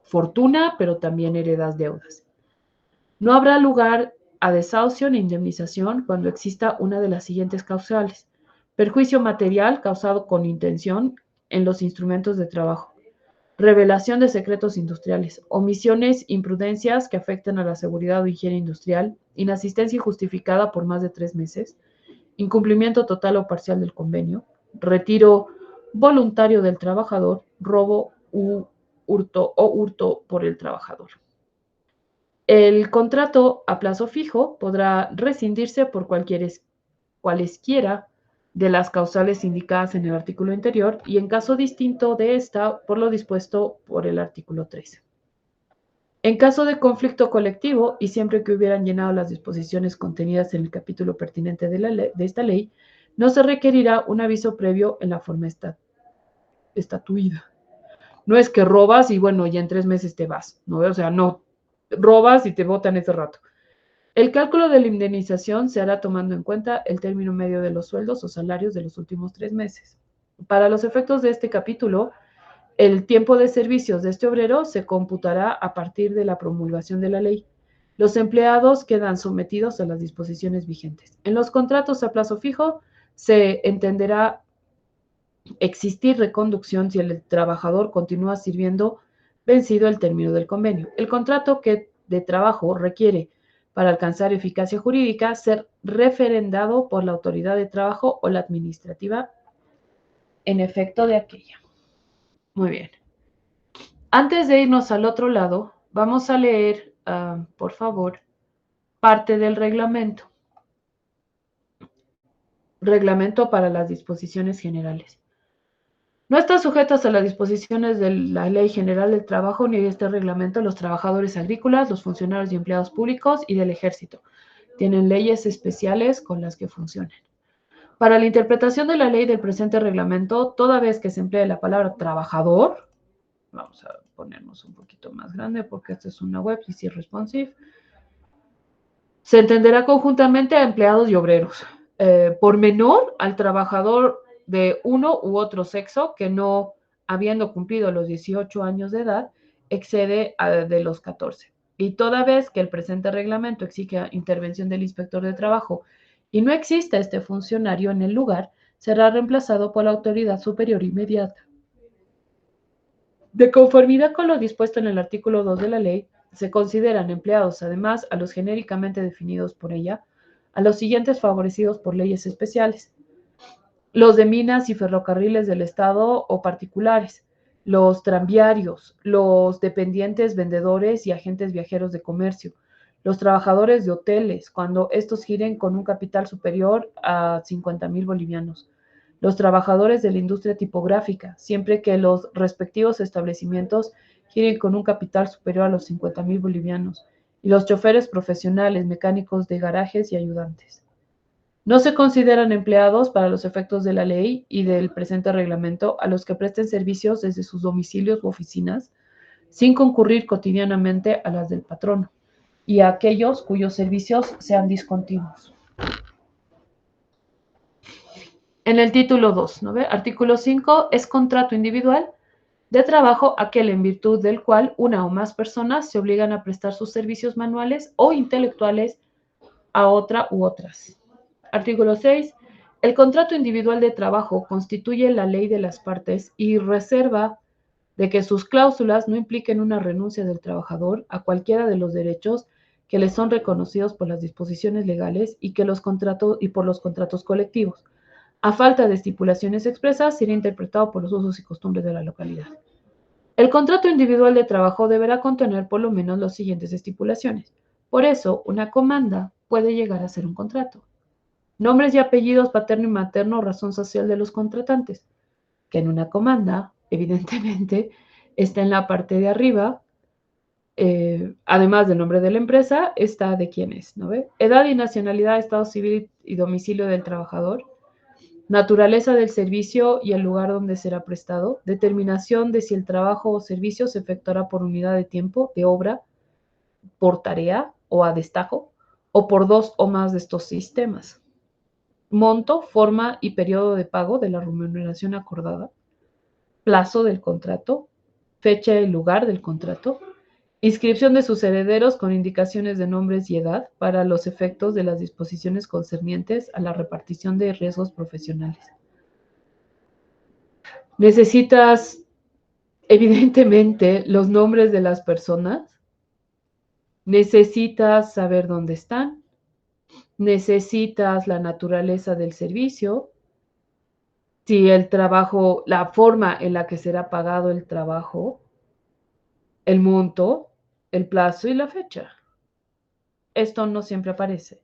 fortuna, pero también heredas deudas. No habrá lugar a desahucio ni indemnización cuando exista una de las siguientes causales: perjuicio material causado con intención en los instrumentos de trabajo, revelación de secretos industriales, omisiones, imprudencias que afecten a la seguridad o higiene industrial, inasistencia injustificada por más de 3 meses, incumplimiento total o parcial del convenio, retiro voluntario del trabajador, robo u hurto por el trabajador. El contrato a plazo fijo podrá rescindirse por cualesquiera de las causales indicadas en el artículo anterior y en caso distinto de esta, por lo dispuesto por el artículo 13. En caso de conflicto colectivo y siempre que hubieran llenado las disposiciones contenidas en el capítulo pertinente de esta ley, no se requerirá un aviso previo en la forma estatuida. No es que robas y bueno, ya en 3 meses te vas, ¿no? O sea, no, robas y te botan ese rato. El cálculo de la indemnización se hará tomando en cuenta el término medio de los sueldos o salarios de los últimos 3 meses. Para los efectos de este capítulo, el tiempo de servicios de este obrero se computará a partir de la promulgación de la ley. Los empleados quedan sometidos a las disposiciones vigentes. En los contratos a plazo fijo se entenderá existir reconducción si el trabajador continúa sirviendo vencido el término del convenio. El contrato de trabajo requiere, para alcanzar eficacia jurídica, ser referendado por la autoridad de trabajo o la administrativa en efecto de aquella. Muy bien. Antes de irnos al otro lado, vamos a leer, por favor, parte del reglamento. Reglamento para las disposiciones generales. No están sujetas a las disposiciones de la Ley General del Trabajo ni de este reglamento los trabajadores agrícolas, los funcionarios y empleados públicos y del Ejército. Tienen leyes especiales con las que funcionan. Para la interpretación de la ley del presente reglamento, toda vez que se emplee la palabra trabajador, vamos a ponernos un poquito más grande porque esta es una web y si es responsive, se entenderá conjuntamente a empleados y obreros. Por menor al trabajador de uno u otro sexo que no habiendo cumplido los 18 años de edad, excede de los 14. Y toda vez que el presente reglamento exija intervención del inspector de trabajo y no exista este funcionario en el lugar, será reemplazado por la autoridad superior inmediata. De conformidad con lo dispuesto en el artículo 2 de la ley, se consideran empleados, además, a los genéricamente definidos por ella, a los siguientes favorecidos por leyes especiales: los de minas y ferrocarriles del Estado o particulares, los tranviarios, los dependientes, vendedores y agentes viajeros de comercio, los trabajadores de hoteles, cuando estos giren con un capital superior a 50,000 bolivianos, los trabajadores de la industria tipográfica, siempre que los respectivos establecimientos giren con un capital superior a los 50,000 bolivianos, y los choferes profesionales, mecánicos de garajes y ayudantes. No se consideran empleados para los efectos de la ley y del presente reglamento a los que presten servicios desde sus domicilios u oficinas, sin concurrir cotidianamente a las del patrono, y a aquellos cuyos servicios sean discontinuos. En el título 2, ¿no ve? Artículo 5, es contrato individual de trabajo aquel en virtud del cual una o más personas se obligan a prestar sus servicios manuales o intelectuales a otra u otras. Artículo 6. El contrato individual de trabajo constituye la ley de las partes y reserva de que sus cláusulas no impliquen una renuncia del trabajador a cualquiera de los derechos que le son reconocidos por las disposiciones legales y por los contratos colectivos. A falta de estipulaciones expresas, será interpretado por los usos y costumbres de la localidad. El contrato individual de trabajo deberá contener por lo menos las siguientes estipulaciones. Por eso, una comanda puede llegar a ser un contrato. Nombres y apellidos paterno y materno, razón social de los contratantes, que en una comanda, evidentemente, está en la parte de arriba, además del nombre de la empresa, está de quién es, ¿no ve? Edad y nacionalidad, estado civil y domicilio del trabajador, Naturaleza del servicio y el lugar donde será prestado. Determinación de si el trabajo o servicio se efectuará por unidad de tiempo, de obra, por tarea o a destajo, o por dos o más de estos sistemas. Monto, forma y periodo de pago de la remuneración acordada. Plazo del contrato. Fecha y lugar del contrato. Inscripción de sus herederos con indicaciones de nombres y edad para los efectos de las disposiciones concernientes a la repartición de riesgos profesionales. Necesitas, evidentemente, los nombres de las personas. Necesitas saber dónde están. Necesitas la naturaleza del servicio. Si el trabajo, la forma en la que será pagado el trabajo, el monto, el plazo y la fecha. Esto no siempre aparece.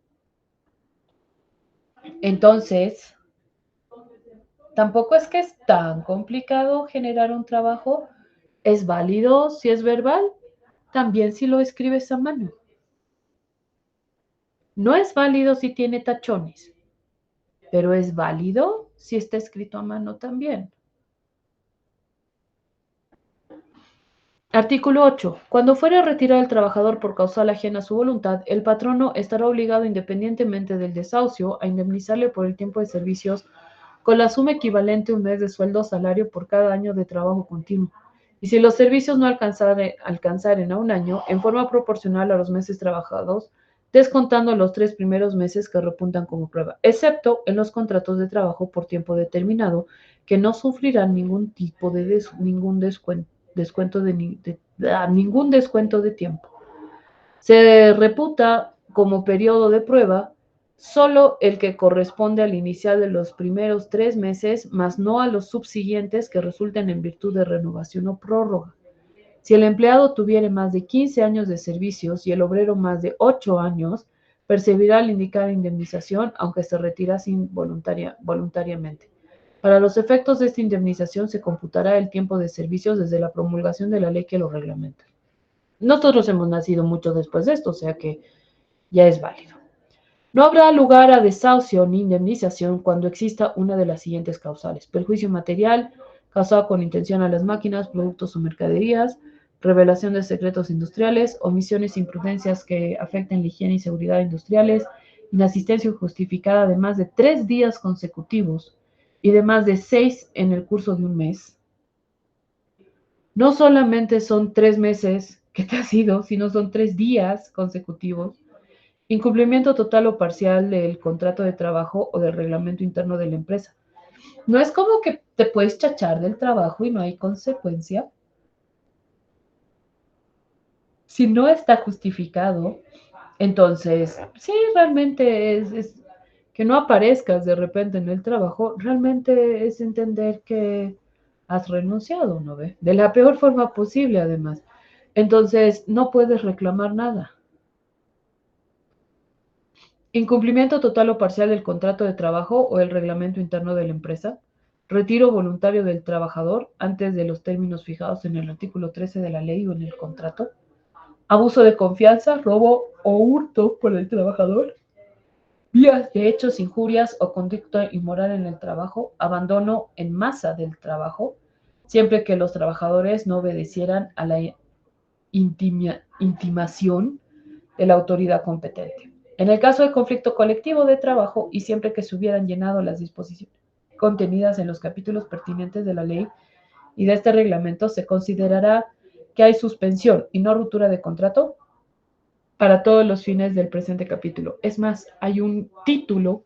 Entonces, tampoco es que es tan complicado generar un trabajo. Es válido si es verbal, también si lo escribes a mano. No es válido si tiene tachones, pero es válido si está escrito a mano también. Artículo 8. Cuando fuere retirado el trabajador por causal ajena a su voluntad, el patrono estará obligado, independientemente del desahucio, a indemnizarle por el tiempo de servicios con la suma equivalente a un mes de sueldo o salario por cada año de trabajo continuo. Y si los servicios no alcanzaren a un año, en forma proporcional a los meses trabajados, descontando los 3 primeros meses que repuntan como prueba, excepto en los contratos de trabajo por tiempo determinado, que no sufrirán ningún tipo de ningún descuento de tiempo. Se reputa como periodo de prueba solo el que corresponde al inicial de los primeros 3 meses, más no a los subsiguientes que resulten en virtud de renovación o prórroga. Si el empleado tuviere más de 15 años de servicios y el obrero más de 8 años, percibirá la indicada indemnización, aunque se retira voluntariamente. Para los efectos de esta indemnización se computará el tiempo de servicios desde la promulgación de la ley que lo reglamenta. Nosotros hemos nacido mucho después de esto, o sea que ya es válido. No habrá lugar a desahucio ni indemnización cuando exista una de las siguientes causales: perjuicio material causado con intención a las máquinas, productos o mercaderías, revelación de secretos industriales, omisiones e imprudencias que afecten la higiene y seguridad industriales, inasistencia injustificada de más de 3 días consecutivos y de más de 6 en el curso de un mes. No solamente son 3 meses que te has ido, sino son 3 días consecutivos. Incumplimiento total o parcial del contrato de trabajo o del reglamento interno de la empresa. No es como que te puedes chachar del trabajo y no hay consecuencia. Si no está justificado, entonces, sí, realmente es que no aparezcas de repente en el trabajo, realmente es entender que has renunciado, ¿no ve? De la peor forma posible, además. Entonces, no puedes reclamar nada. Incumplimiento total o parcial del contrato de trabajo o el reglamento interno de la empresa. Retiro voluntario del trabajador antes de los términos fijados en el artículo 13 de la ley o en el contrato. Abuso de confianza, robo o hurto por el trabajador. Vías de hechos, injurias o conducta inmoral en el trabajo. Abandono en masa del trabajo, siempre que los trabajadores no obedecieran a la intimación de la autoridad competente. En el caso de conflicto colectivo de trabajo y siempre que se hubieran llenado las disposiciones contenidas en los capítulos pertinentes de la ley y de este reglamento, se considerará que hay suspensión y no ruptura de contrato para todos los fines del presente capítulo. Es más, hay un título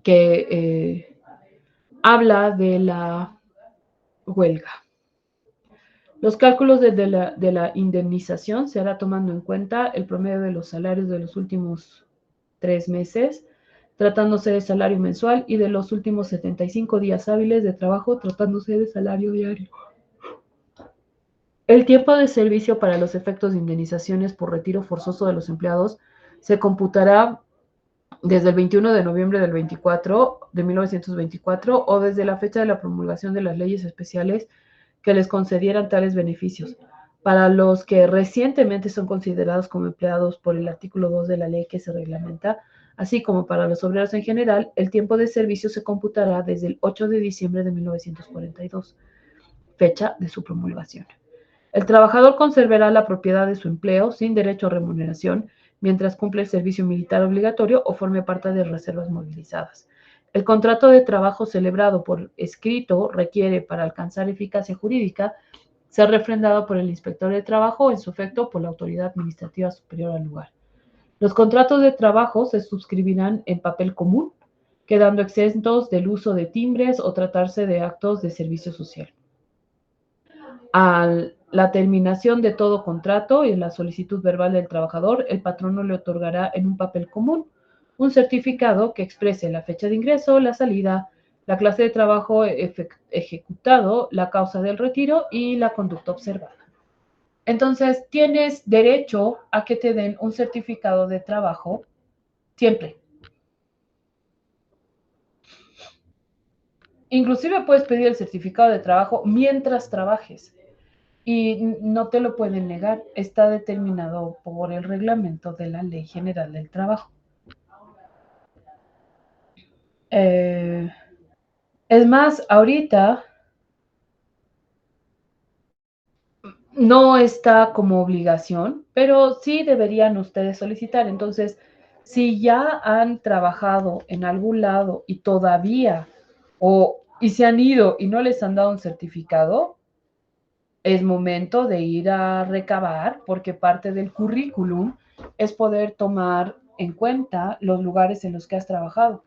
que habla de la huelga. Los cálculos de la indemnización se hará tomando en cuenta el promedio de los salarios de los últimos 3 meses, tratándose de salario mensual, y de los últimos 75 días hábiles de trabajo, tratándose de salario diario. El tiempo de servicio para los efectos de indemnizaciones por retiro forzoso de los empleados se computará desde el 21 de noviembre de 1924 o desde la fecha de la promulgación de las leyes especiales que les concedieran tales beneficios, para los que recientemente son considerados como empleados por el artículo 2 de la ley que se reglamenta, Así como para los obreros en general, el tiempo de servicio se computará desde el 8 de diciembre de 1942, fecha de su promulgación. El trabajador conservará la propiedad de su empleo sin derecho a remuneración mientras cumple el servicio militar obligatorio o forme parte de reservas movilizadas. El contrato de trabajo celebrado por escrito requiere, para alcanzar eficacia jurídica, ser refrendado por el inspector de trabajo o, en su efecto, por la autoridad administrativa superior al lugar. Los contratos de trabajo se suscribirán en papel común, quedando exentos del uso de timbres o tratarse de actos de servicio social. A la terminación de todo contrato y en la solicitud verbal del trabajador, el patrono le otorgará en un papel común un certificado que exprese la fecha de ingreso, la salida, la clase de trabajo ejecutado, la causa del retiro y la conducta observada. Entonces, tienes derecho a que te den un certificado de trabajo siempre. Inclusive puedes pedir el certificado de trabajo mientras trabajes y no te lo pueden negar. Está determinado por el reglamento de la Ley General del Trabajo. Es más, ahorita no está como obligación, pero sí deberían ustedes solicitar. Entonces, si ya han trabajado en algún lado y todavía, y se han ido y no les han dado un certificado, es momento de ir a recabar, porque parte del currículum es poder tomar en cuenta los lugares en los que has trabajado.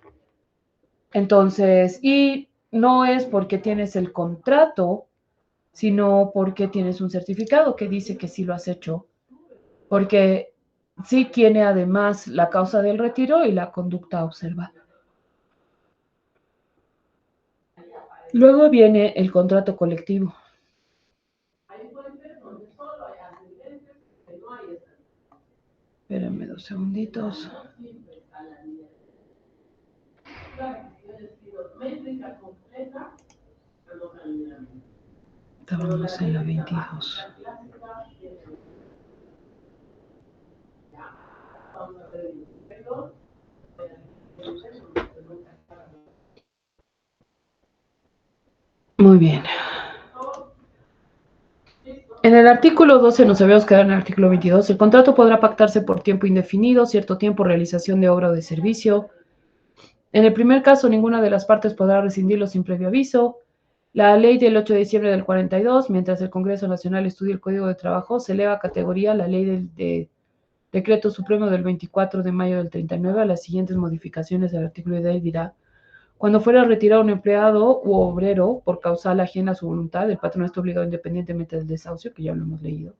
Entonces, y no es porque tienes el contrato, sino porque tienes un certificado que dice que sí lo has hecho, porque sí tiene además la causa del retiro y la conducta observada. Luego viene el contrato colectivo. Espérenme 2 segunditos. Estábamos en la 22. Muy bien. En el artículo 12 nos habíamos quedado en el artículo 22. El contrato podrá pactarse por tiempo indefinido, cierto tiempo, realización de obra o de servicio. En el primer caso, ninguna de las partes podrá rescindirlo sin previo aviso. La ley del 8 de diciembre del 42, mientras el Congreso Nacional estudia el Código de Trabajo, se eleva a categoría la ley del Decreto Supremo del 24 de mayo del 39 a las siguientes modificaciones del artículo de ahí dirá: cuando fuera retirado un empleado u obrero por causal ajena a su voluntad, el patrón está obligado independientemente del desahucio, que ya lo hemos leído.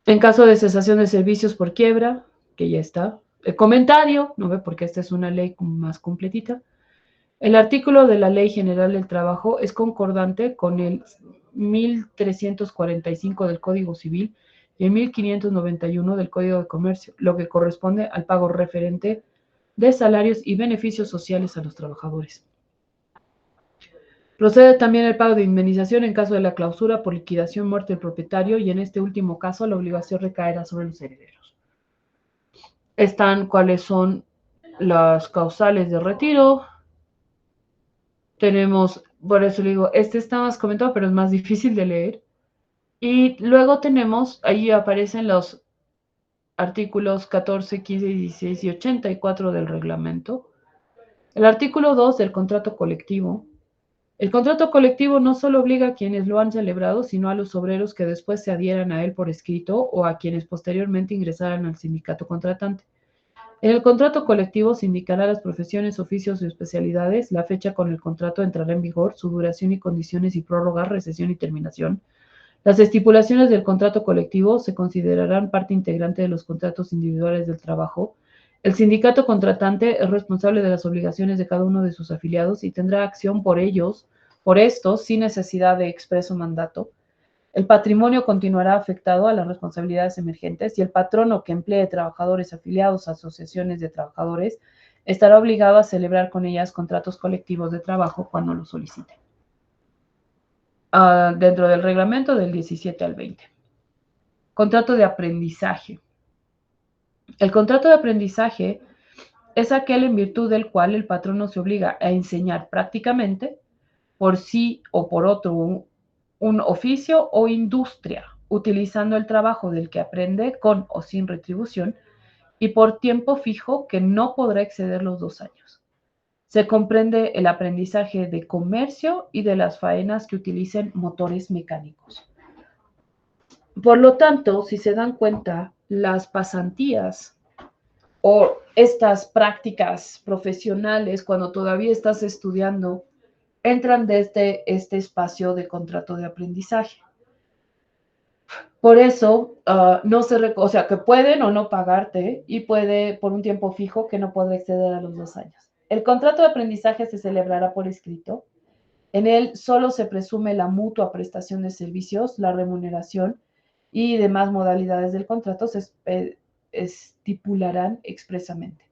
En caso de cesación de servicios por quiebra, que ya está. El comentario, ¿no ve? Porque esta es una ley más completita. El artículo de la Ley General del Trabajo es concordante con el 1345 del Código Civil y el 1591 del Código de Comercio, lo que corresponde al pago referente de salarios y beneficios sociales a los trabajadores. Procede también el pago de indemnización en caso de la clausura por liquidación, muerte del propietario, y en este último caso la obligación recaerá sobre los herederos. Están cuáles son las causales de retiro. Tenemos, por eso le digo, este está más comentado, pero es más difícil de leer. Y luego tenemos, ahí aparecen los artículos 14, 15, 16 y 84 del reglamento. El artículo 2 del contrato colectivo. El contrato colectivo no solo obliga a quienes lo han celebrado, sino a los obreros que después se adhieran a él por escrito o a quienes posteriormente ingresaran al sindicato contratante. En el contrato colectivo se indicará las profesiones, oficios y especialidades, la fecha con el contrato entrará en vigor, su duración y condiciones y prórroga, recesión y terminación. Las estipulaciones del contrato colectivo se considerarán parte integrante de los contratos individuales del trabajo. El sindicato contratante es responsable de las obligaciones de cada uno de sus afiliados y tendrá acción por estos, sin necesidad de expreso mandato. El patrimonio continuará afectado a las responsabilidades emergentes y el patrono que emplee trabajadores afiliados a asociaciones de trabajadores estará obligado a celebrar con ellas contratos colectivos de trabajo cuando lo soliciten. Dentro del reglamento del 17 al 20. Contrato de aprendizaje. El contrato de aprendizaje es aquel en virtud del cual el patrono se obliga a enseñar prácticamente por sí o por otro un oficio o industria, utilizando el trabajo del que aprende con o sin retribución y por tiempo fijo que no podrá exceder los 2 años. Se comprende el aprendizaje de comercio y de las faenas que utilicen motores mecánicos. Por lo tanto, si se dan cuenta, las pasantías o estas prácticas profesionales cuando todavía estás estudiando entran desde este espacio de contrato de aprendizaje. Por eso, no o sea, que pueden o no pagarte y puede por un tiempo fijo que no podrá exceder a los 2 años. El contrato de aprendizaje se celebrará por escrito. En él solo se presume la mutua prestación de servicios, la remuneración y demás modalidades del contrato se estipularán expresamente.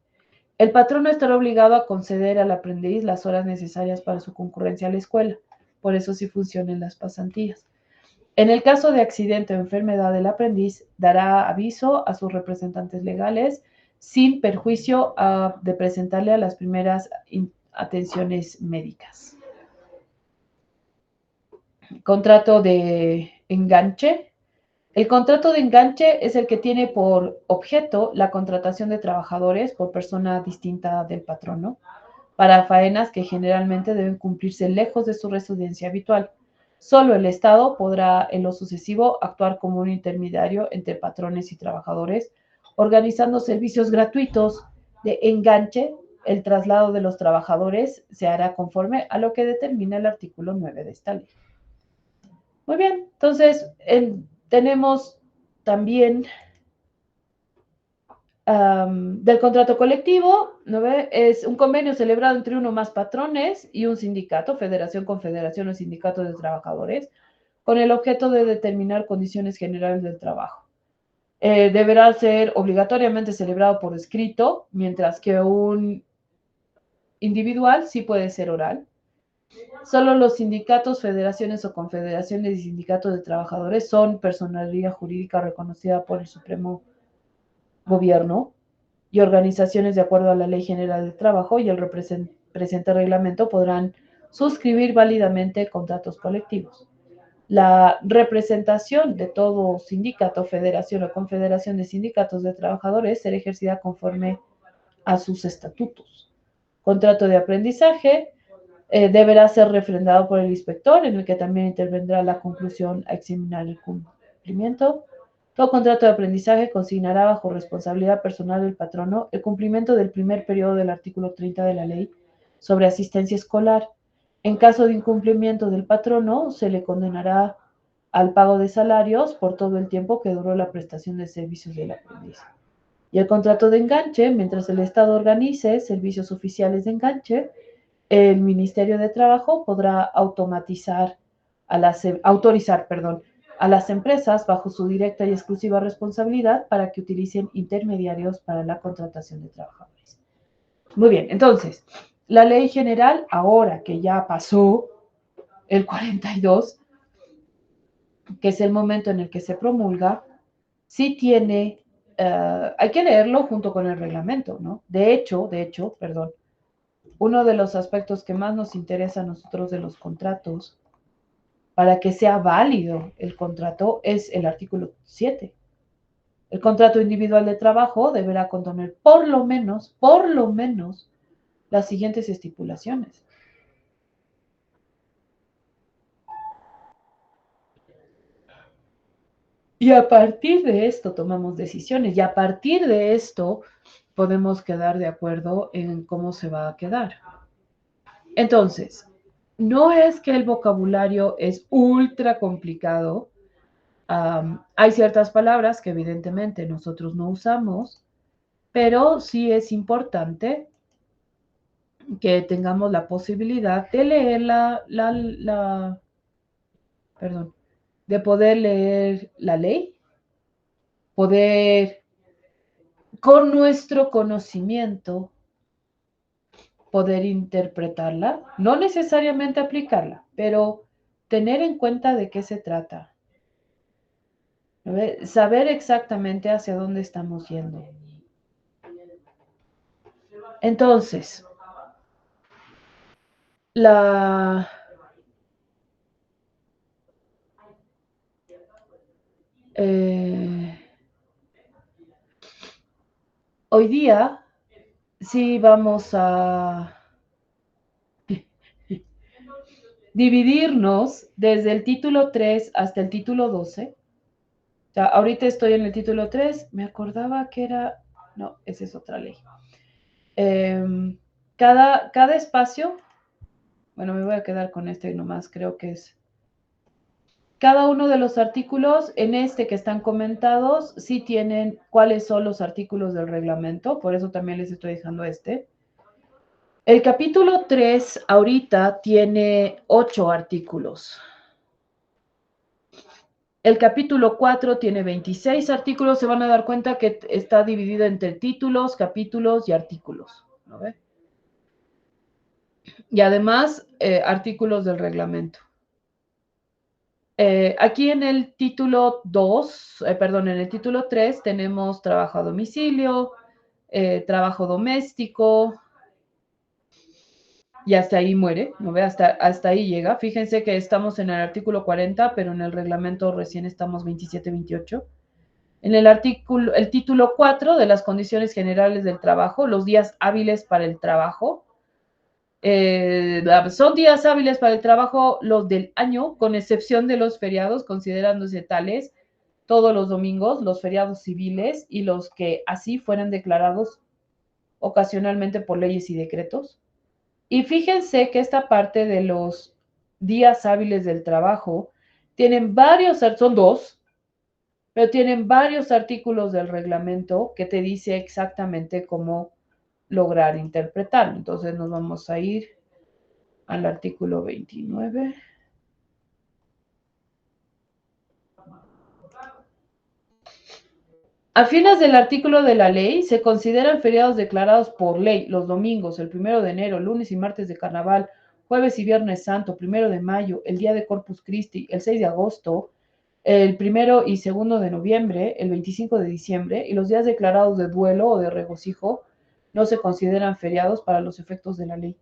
El patrono estará obligado a conceder al aprendiz las horas necesarias para su concurrencia a la escuela. Por eso sí funcionan las pasantías. En el caso de accidente o enfermedad del aprendiz, dará aviso a sus representantes legales sin perjuicio de presentarle a las primeras atenciones médicas. Contrato de enganche. El contrato de enganche es el que tiene por objeto la contratación de trabajadores por persona distinta del patrono para faenas que generalmente deben cumplirse lejos de su residencia habitual. Solo el Estado podrá en lo sucesivo actuar como un intermediario entre patrones y trabajadores, organizando servicios gratuitos de enganche. El traslado de los trabajadores se hará conforme a lo que determina el artículo 9 de esta ley. Muy bien, entonces tenemos también del contrato colectivo, ¿no ve? Es un convenio celebrado entre uno o más patrones y un sindicato, federación, confederación o sindicato de trabajadores, con el objeto de determinar condiciones generales del trabajo. Deberá ser obligatoriamente celebrado por escrito, mientras que un individual sí puede ser oral. Solo los sindicatos, federaciones o confederaciones y sindicatos de trabajadores son personalidad jurídica reconocida por el Supremo Gobierno y organizaciones de acuerdo a la Ley General del Trabajo y el presente reglamento podrán suscribir válidamente contratos colectivos. La representación de todo sindicato, federación o confederación de sindicatos de trabajadores será ejercida conforme a sus estatutos. Contrato de aprendizaje deberá ser refrendado por el inspector, en el que también intervendrá la conclusión a examinar el cumplimiento. Todo contrato de aprendizaje consignará bajo responsabilidad personal del patrono el cumplimiento del primer periodo del artículo 30 de la ley sobre asistencia escolar. En caso de incumplimiento del patrono, se le condenará al pago de salarios por todo el tiempo que duró la prestación de servicios del aprendiz. Y el contrato de enganche, mientras el Estado organice servicios oficiales de enganche, el Ministerio de Trabajo podrá autorizar a las empresas bajo su directa y exclusiva responsabilidad para que utilicen intermediarios para la contratación de trabajadores. Muy bien, entonces, la ley general, ahora que ya pasó el 42, que es el momento en el que se promulga, sí tiene, hay que leerlo junto con el reglamento, ¿no? De hecho, uno de los aspectos que más nos interesa a nosotros de los contratos, para que sea válido el contrato, es el artículo 7. El contrato individual de trabajo deberá contener por lo menos, las siguientes estipulaciones. Y a partir de esto tomamos decisiones y a partir de esto podemos quedar de acuerdo en cómo se va a quedar. Entonces, no es que el vocabulario es ultra complicado. Hay ciertas palabras que evidentemente nosotros no usamos, pero sí es importante que tengamos la posibilidad de leer de poder leer la ley, poder con nuestro conocimiento poder interpretarla, no necesariamente aplicarla, pero tener en cuenta de qué se trata. Saber exactamente hacia dónde estamos yendo. Entonces, hoy día sí vamos a dividirnos desde el título 3 hasta el título 12. O sea, ahorita estoy en el título 3, me acordaba que era... No, esa es otra ley. Cada espacio, bueno, me voy a quedar con este nomás, creo que es... Cada uno de los artículos en este que están comentados sí tienen cuáles son los artículos del reglamento, por eso también les estoy dejando este. El capítulo 3 ahorita tiene 8 artículos. El capítulo 4 tiene 26 artículos. Se van a dar cuenta que está dividido entre títulos, capítulos y artículos, ¿no ve? Y además, artículos del reglamento. Aquí en el título 2, en el título 3 tenemos trabajo a domicilio, trabajo doméstico, y hasta ahí muere, ¿no ve? Hasta ahí llega. Fíjense que estamos en el artículo 40, pero en el reglamento recién estamos 27-28. En el título 4 de las condiciones generales del trabajo, los días hábiles para el trabajo. Son días hábiles para el trabajo los del año, con excepción de los feriados, considerándose tales todos los domingos, los feriados civiles y los que así fueran declarados ocasionalmente por leyes y decretos. Y fíjense que esta parte de los días hábiles del trabajo tienen varios, son 2, pero tienen varios artículos del reglamento que te dice exactamente cómo lograr interpretarlo. Entonces nos vamos a ir al artículo 29. A fines del artículo de la ley se consideran feriados declarados por ley los domingos, el 1 de enero, lunes y martes de carnaval, jueves y viernes santo, 1 de mayo, el día de Corpus Christi, el 6 de agosto, el 1 y 2 de noviembre, el 25 de diciembre, y los días declarados de duelo o de regocijo no se consideran feriados para los efectos de la ley.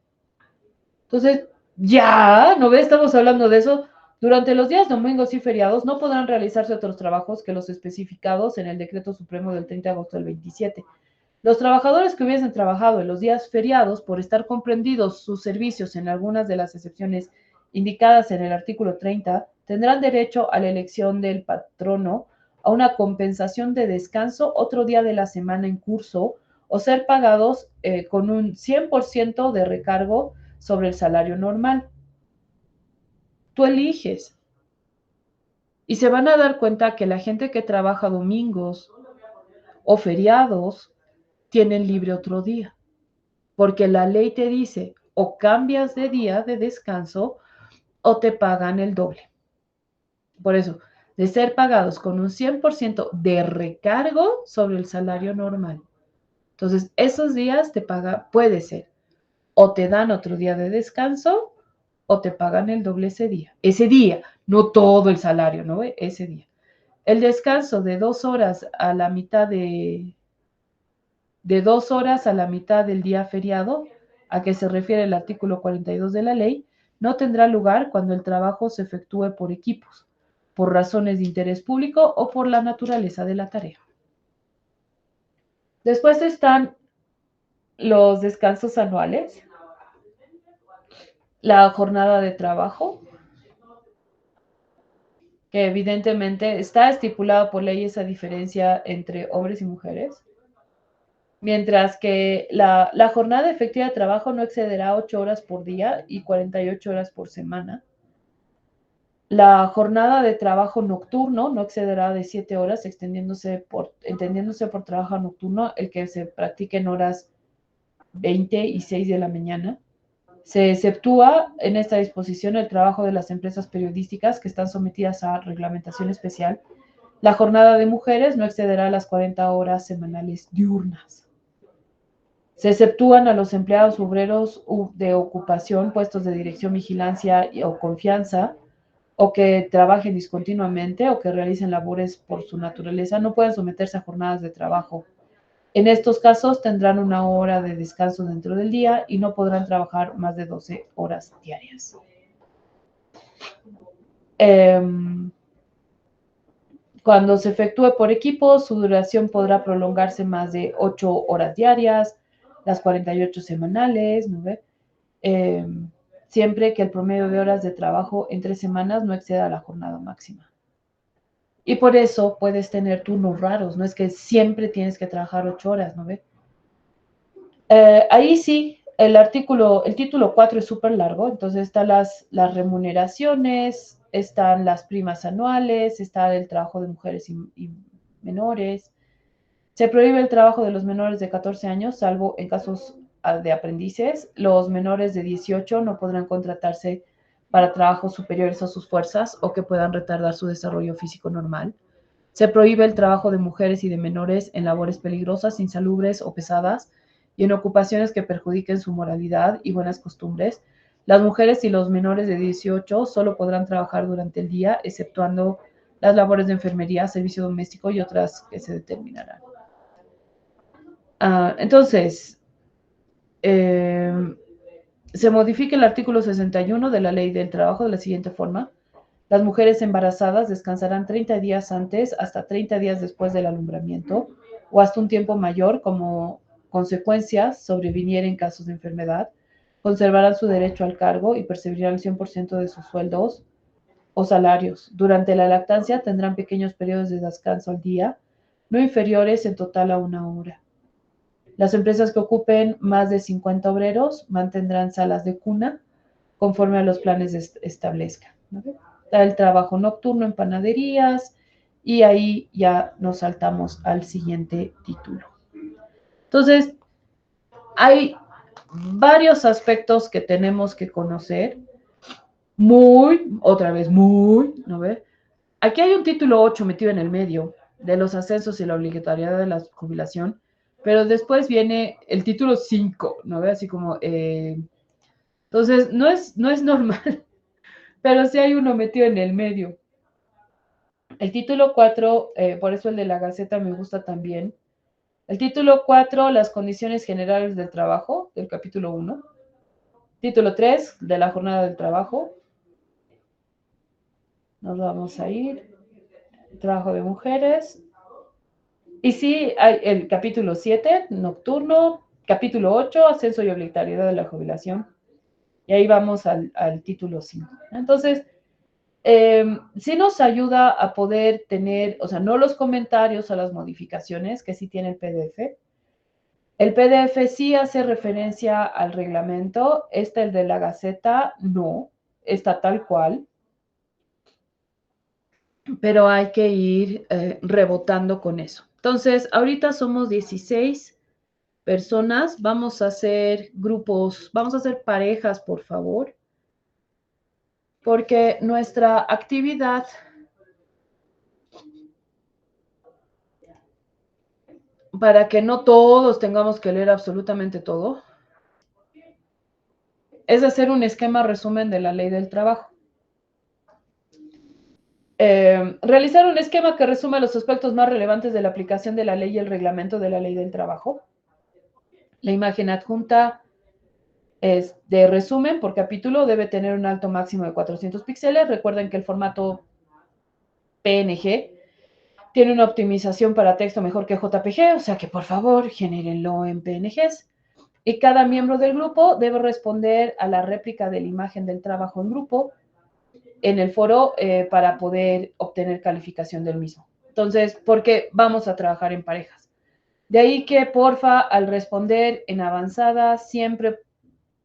Entonces, ya, ¿no ves? Estamos hablando de eso. Durante los días domingos y feriados no podrán realizarse otros trabajos que los especificados en el Decreto Supremo del 30 de agosto del 27. Los trabajadores que hubiesen trabajado en los días feriados, por estar comprendidos sus servicios en algunas de las excepciones indicadas en el artículo 30, tendrán derecho a la elección del patrono, a una compensación de descanso otro día de la semana en curso o ser pagados con un 100% de recargo sobre el salario normal. Tú eliges. Y se van a dar cuenta que la gente que trabaja domingos o feriados tienen libre otro día, porque la ley te dice o cambias de día de descanso o te pagan el doble. Por eso, de ser pagados con un 100% de recargo sobre el salario normal. Entonces, esos días te paga, puede ser, o te dan otro día de descanso o te pagan el doble ese día, no todo el salario, ¿no? Ese día. El descanso de 2 horas a la mitad de 2 horas a la mitad del día feriado, a que se refiere el artículo 42 de la ley, no tendrá lugar cuando el trabajo se efectúe por equipos, por razones de interés público o por la naturaleza de la tarea. Después están los descansos anuales, la jornada de trabajo, que evidentemente está estipulada por ley esa diferencia entre hombres y mujeres, mientras que la jornada efectiva de trabajo no excederá 8 horas por día y 48 horas por semana. La jornada de trabajo nocturno no excederá de 7 horas, entendiéndose por trabajo nocturno el que se practique en horas 20 y 6 de la mañana. Se exceptúa en esta disposición el trabajo de las empresas periodísticas que están sometidas a reglamentación especial. La jornada de mujeres no excederá las 40 horas semanales diurnas. Se exceptúan a los empleados obreros de ocupación, puestos de dirección, vigilancia o confianza, o que trabajen discontinuamente o que realicen labores por su naturaleza, no pueden someterse a jornadas de trabajo En estos casos tendrán 1 hora de descanso dentro del día y no podrán trabajar más de 12 horas diarias. Cuando se efectúe por equipo, su duración podrá prolongarse más de 8 horas diarias, las 48 semanales, ¿no ve? Siempre que el promedio de horas de trabajo entre semanas no exceda la jornada máxima. Y por eso puedes tener turnos raros, no es que siempre tienes que trabajar 8 horas, ¿no ve? Ahí sí, el título 4 es súper largo, entonces están las remuneraciones, están las primas anuales, está el trabajo de mujeres y menores. Se prohíbe el trabajo de los menores de 14 años, salvo en casos de aprendices. Los menores de 18 no podrán contratarse para trabajos superiores a sus fuerzas o que puedan retardar su desarrollo físico normal. Se prohíbe el trabajo de mujeres y de menores en labores peligrosas, insalubres o pesadas y en ocupaciones que perjudiquen su moralidad y buenas costumbres. Las mujeres y los menores de 18 solo podrán trabajar durante el día, exceptuando las labores de enfermería, servicio doméstico y otras que se determinarán. Entonces, se modifica el artículo 61 de la Ley del Trabajo de la siguiente forma. Las mujeres embarazadas descansarán 30 días antes hasta 30 días después del alumbramiento o hasta un tiempo mayor como consecuencias sobrevinieren casos de enfermedad. Conservarán su derecho al cargo y percibirán el 100% de sus sueldos o salarios. Durante la lactancia tendrán pequeños periodos de descanso al día, no inferiores en total a 1 hora. Las empresas que ocupen más de 50 obreros mantendrán salas de cuna conforme a los planes establezcan, ¿no? El trabajo nocturno en panaderías y ahí ya nos saltamos al siguiente título. Entonces, hay varios aspectos que tenemos que conocer, otra vez, ¿no ve? Aquí hay un título 8 metido en el medio de los ascensos y la obligatoriedad de la jubilación, pero después viene el título 5, ¿no ve? Así como, entonces, no es normal, pero sí hay uno metido en el medio. El título 4, por eso el de la Gaceta me gusta también. El título 4, las condiciones generales del trabajo, del capítulo 1. Título 3, de la jornada del trabajo. Nos vamos a ir. Trabajo de mujeres. Y sí, hay el capítulo 7, nocturno. Capítulo 8, ascenso y obligatoriedad de la jubilación. Y ahí vamos al título 5. Entonces, sí nos ayuda a poder tener, o sea, no los comentarios a las modificaciones, que sí tiene el PDF. El PDF sí hace referencia al reglamento, el de la Gaceta no, está tal cual, pero hay que ir rebotando con eso. Entonces, ahorita somos 16 personas, vamos a hacer grupos, vamos a hacer parejas, por favor, porque nuestra actividad para que no todos tengamos que leer absolutamente todo, es hacer un esquema resumen de la ley del trabajo. Realizar un esquema que resuma los aspectos más relevantes de la aplicación de la ley y el reglamento de la ley del trabajo. La imagen adjunta es de resumen por capítulo, debe tener un alto máximo de 400 píxeles. Recuerden que el formato PNG tiene una optimización para texto mejor que JPG, o sea que por favor genérenlo en PNGs. Y cada miembro del grupo debe responder a la réplica de la imagen del trabajo en grupo en el foro para poder obtener calificación del mismo. Entonces, porque vamos a trabajar en parejas. De ahí que, porfa, al responder en avanzada, siempre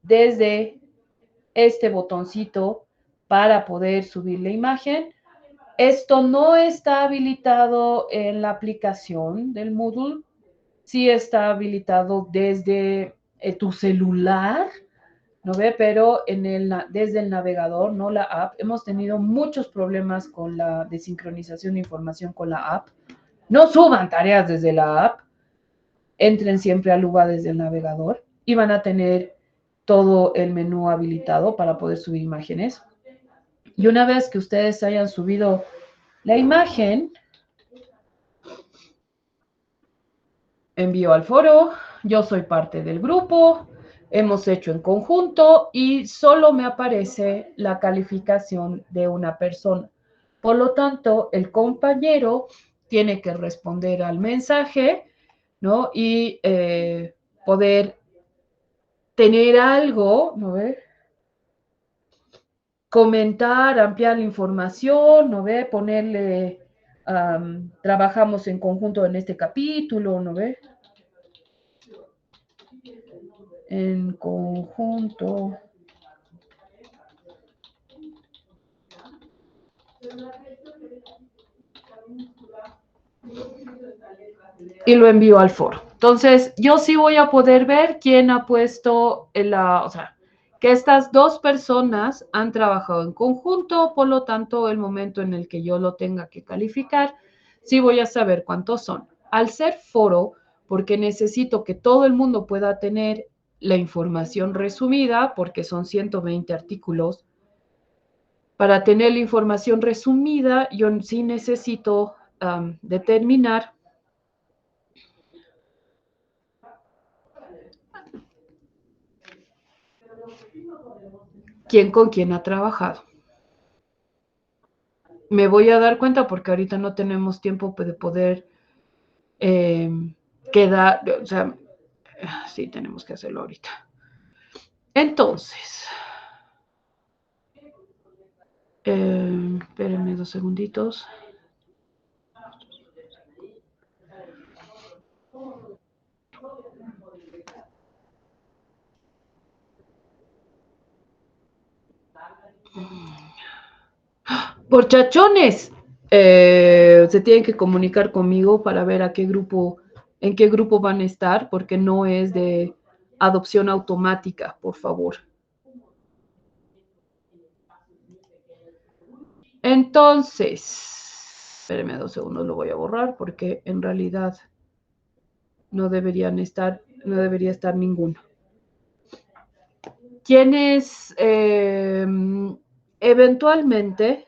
desde este botoncito para poder subir la imagen. Esto no está habilitado en la aplicación del Moodle, sí está habilitado desde tu celular, ¿no ve? Pero desde el navegador, no la app. Hemos tenido muchos problemas con la desincronización de información con la app. No suban tareas desde la app, entren siempre a Luba desde el navegador y van a tener todo el menú habilitado para poder subir imágenes. Y una vez que ustedes hayan subido la imagen, envío al foro, yo soy parte del grupo, hemos hecho en conjunto y solo me aparece la calificación de una persona. Por lo tanto, el compañero tiene que responder al mensaje, ¿no? Y poder tener algo, ¿no ve? Comentar, ampliar la información, ¿no ve? Ponerle, trabajamos en conjunto en este capítulo, ¿no ve? En conjunto. Y lo envío al foro. Entonces, yo sí voy a poder ver quién ha puesto o sea, que estas dos personas han trabajado en conjunto, por lo tanto, el momento en el que yo lo tenga que calificar, sí voy a saber cuántos son. Al ser foro, porque necesito que todo el mundo pueda tener la información resumida, porque son 120 artículos, para tener la información resumida, yo sí necesito determinar quién con quién ha trabajado. Me voy a dar cuenta porque ahorita no tenemos tiempo de poder quedar, o sea, sí tenemos que hacerlo ahorita. Entonces, espérenme 2 segunditos. Porchachones, se tienen que comunicar conmigo para ver a qué grupo, en qué grupo van a estar, porque no es de adopción automática, por favor. Entonces, espérenme 2 segundos, lo voy a borrar porque en realidad no debería estar ninguno. Quienes eventualmente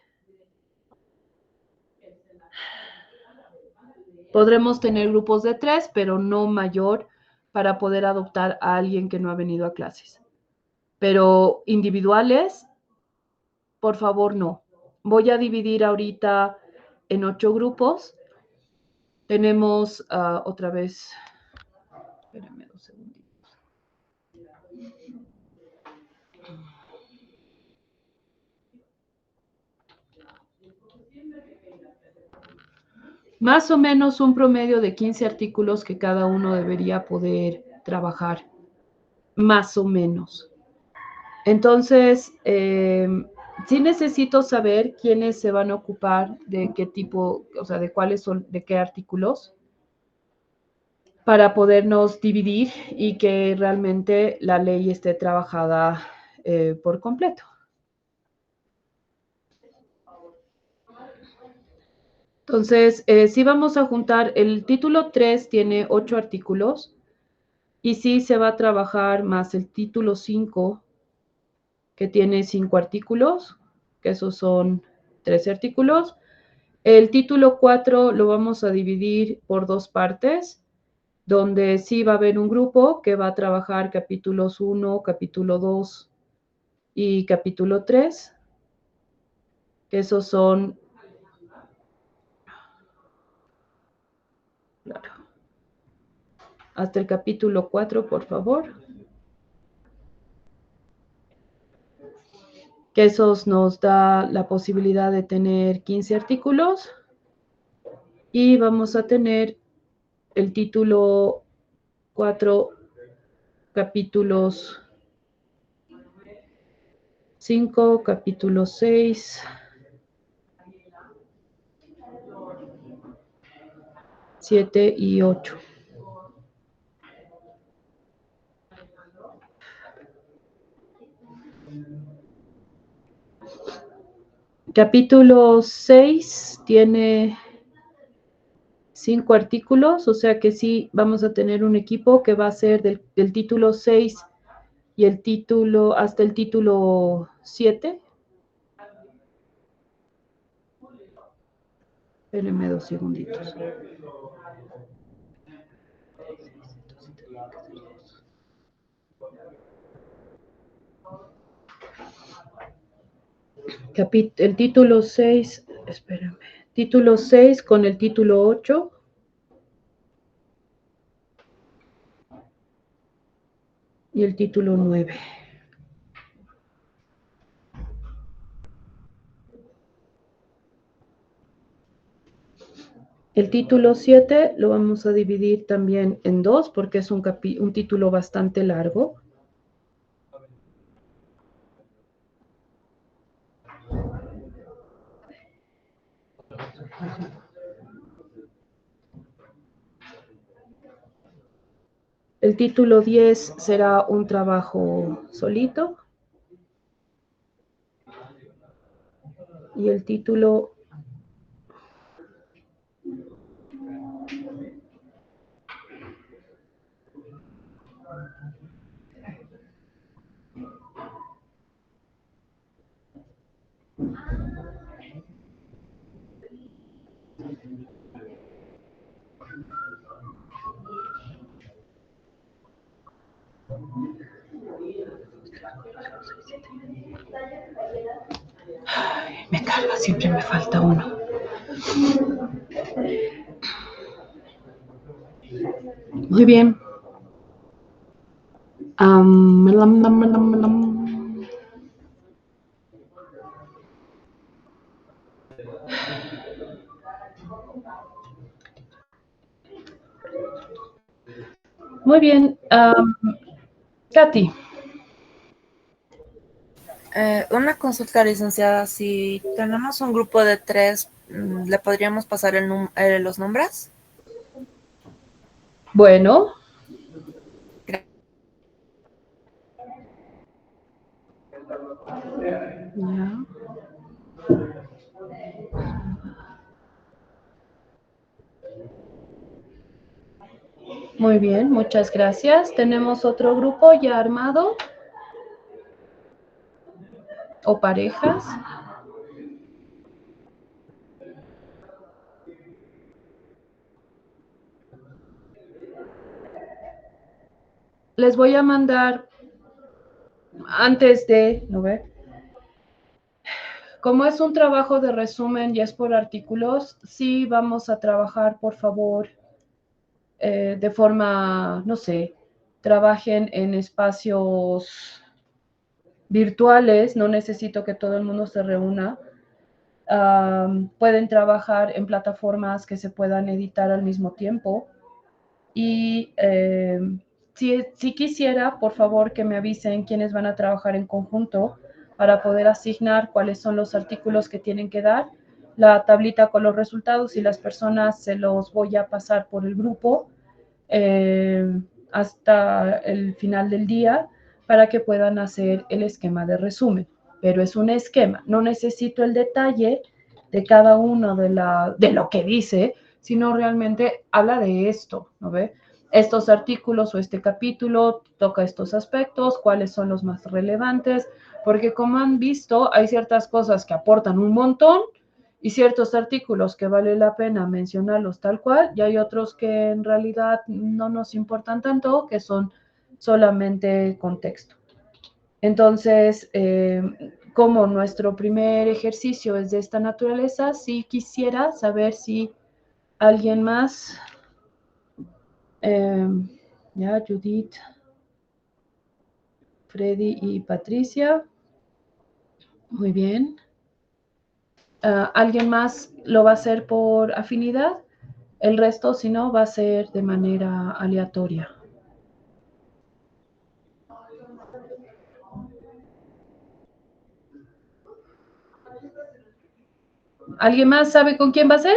podremos tener grupos de 3, pero no mayor para poder adoptar a alguien que no ha venido a clases. Pero individuales, por favor, no. Voy a dividir ahorita en 8 grupos. Tenemos otra vez, espérenme 2 segunditos. Más o menos un promedio de 15 artículos que cada uno debería poder trabajar, más o menos. Entonces, sí necesito saber quiénes se van a ocupar de qué tipo, o sea, de cuáles son, de qué artículos, para podernos dividir y que realmente la ley esté trabajada por completo. Entonces, sí vamos a juntar, el título 3 tiene 8 artículos y sí se va a trabajar más el título 5, que tiene 5 artículos, que esos son 13 artículos. El título 4 lo vamos a dividir por 2 partes, donde sí va a haber un grupo que va a trabajar capítulos 1, capítulo 2 y capítulo 3, que esos son, claro, hasta el capítulo 4, por favor. Que esos nos da la posibilidad de tener 15 artículos y vamos a tener el título 4, capítulos 5, capítulo 6, 7 y 8. Capítulo 6 tiene 5 artículos, o sea que sí vamos a tener un equipo que va a ser del título 6 y el título hasta el título 7. Espérenme 2 segunditos. El título 6, espérame, título 6 con el título 8. Y el título 9. El título 7 lo vamos a dividir también en dos porque es un título bastante largo. El título 10 será un trabajo solito. Y el título me carga, siempre me falta uno. Muy bien. Muy bien. Katy. Una consulta, licenciada. Si tenemos un grupo de 3, ¿le podríamos pasar los nombres? Bueno. Ya. Muy bien, muchas gracias. ¿Tenemos otro grupo ya armado? ¿O parejas? Les voy a mandar, antes de, ¿no ve? Como es un trabajo de resumen y es por artículos, sí vamos a trabajar, por favor, de forma, no sé, trabajen en espacios virtuales, no necesito que todo el mundo se reúna. Pueden trabajar en plataformas que se puedan editar al mismo tiempo. Y si quisiera, por favor, que me avisen quiénes van a trabajar en conjunto para poder asignar cuáles son los artículos que tienen que dar, la tablita con los resultados y las personas se los voy a pasar por el grupo hasta el final del día para que puedan hacer el esquema de resumen. Pero es un esquema, no necesito el detalle de cada uno de lo que dice, sino realmente habla de esto, ¿no ve? Estos artículos o este capítulo toca estos aspectos, cuáles son los más relevantes, porque como han visto, hay ciertas cosas que aportan un montón y ciertos artículos que vale la pena mencionarlos tal cual, y hay otros que en realidad no nos importan tanto, que son solamente contexto. Entonces, como nuestro primer ejercicio es de esta naturaleza, sí quisiera saber si alguien más, ya, Judith, Freddy y Patricia, muy bien. ¿Alguien más lo va a hacer por afinidad? El resto, si no, va a ser de manera aleatoria. ¿Alguien más sabe con quién va a ser?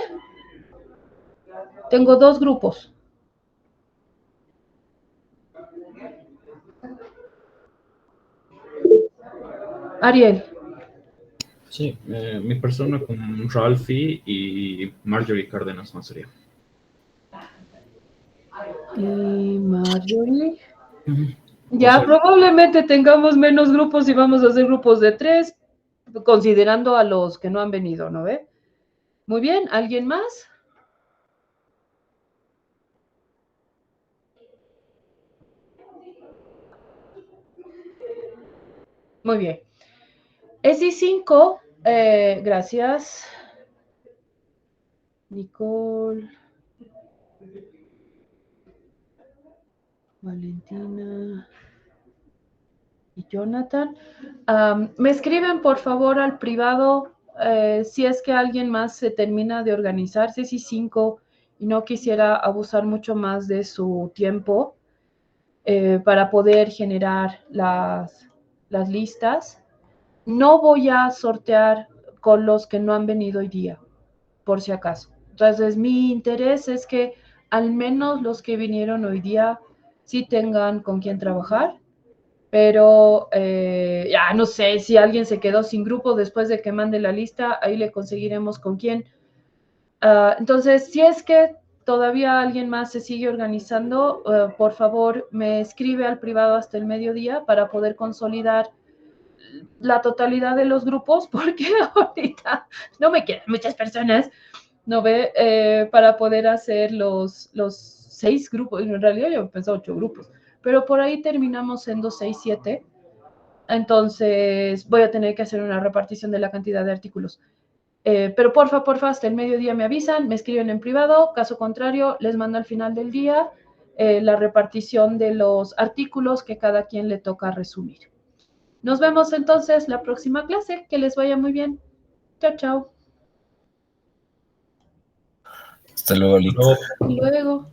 Tengo dos grupos. Ariel. Sí, mi persona con Ralphie y Marjorie Cárdenas más sería. Y Marjorie. Ujú. Ya, O sea, probablemente tengamos menos grupos y vamos a hacer grupos de 3, considerando a los que no han venido, ¿no ve? Muy bien, ¿alguien más? Muy bien. ESI 5, gracias. Nicole. Valentina. Y Jonathan. Me escriben, por favor, al privado si es que alguien más se termina de organizar. ESI 5 y no quisiera abusar mucho más de su tiempo para poder generar las listas. No voy a sortear con los que no han venido hoy día, por si acaso. Entonces, mi interés es que al menos los que vinieron hoy día sí tengan con quién trabajar, pero ya no sé si alguien se quedó sin grupo después de que mande la lista, ahí le conseguiremos con quién. Entonces, si es que todavía alguien más se sigue organizando, por favor, me escribe al privado hasta el mediodía para poder consolidar la totalidad de los grupos, porque ahorita no me quedan muchas personas, ¿no ve? Para poder hacer los 6 grupos. En realidad yo pensé 8 grupos, pero por ahí terminamos siendo 6, 7. Entonces voy a tener que hacer una repartición de la cantidad de artículos. Pero porfa, hasta el mediodía me avisan, me escriben en privado, caso contrario, les mando al final del día la repartición de los artículos que cada quien le toca resumir. Nos vemos entonces la próxima clase, que les vaya muy bien. Chao, chao. Hasta luego, Lick. Luego, Hasta luego.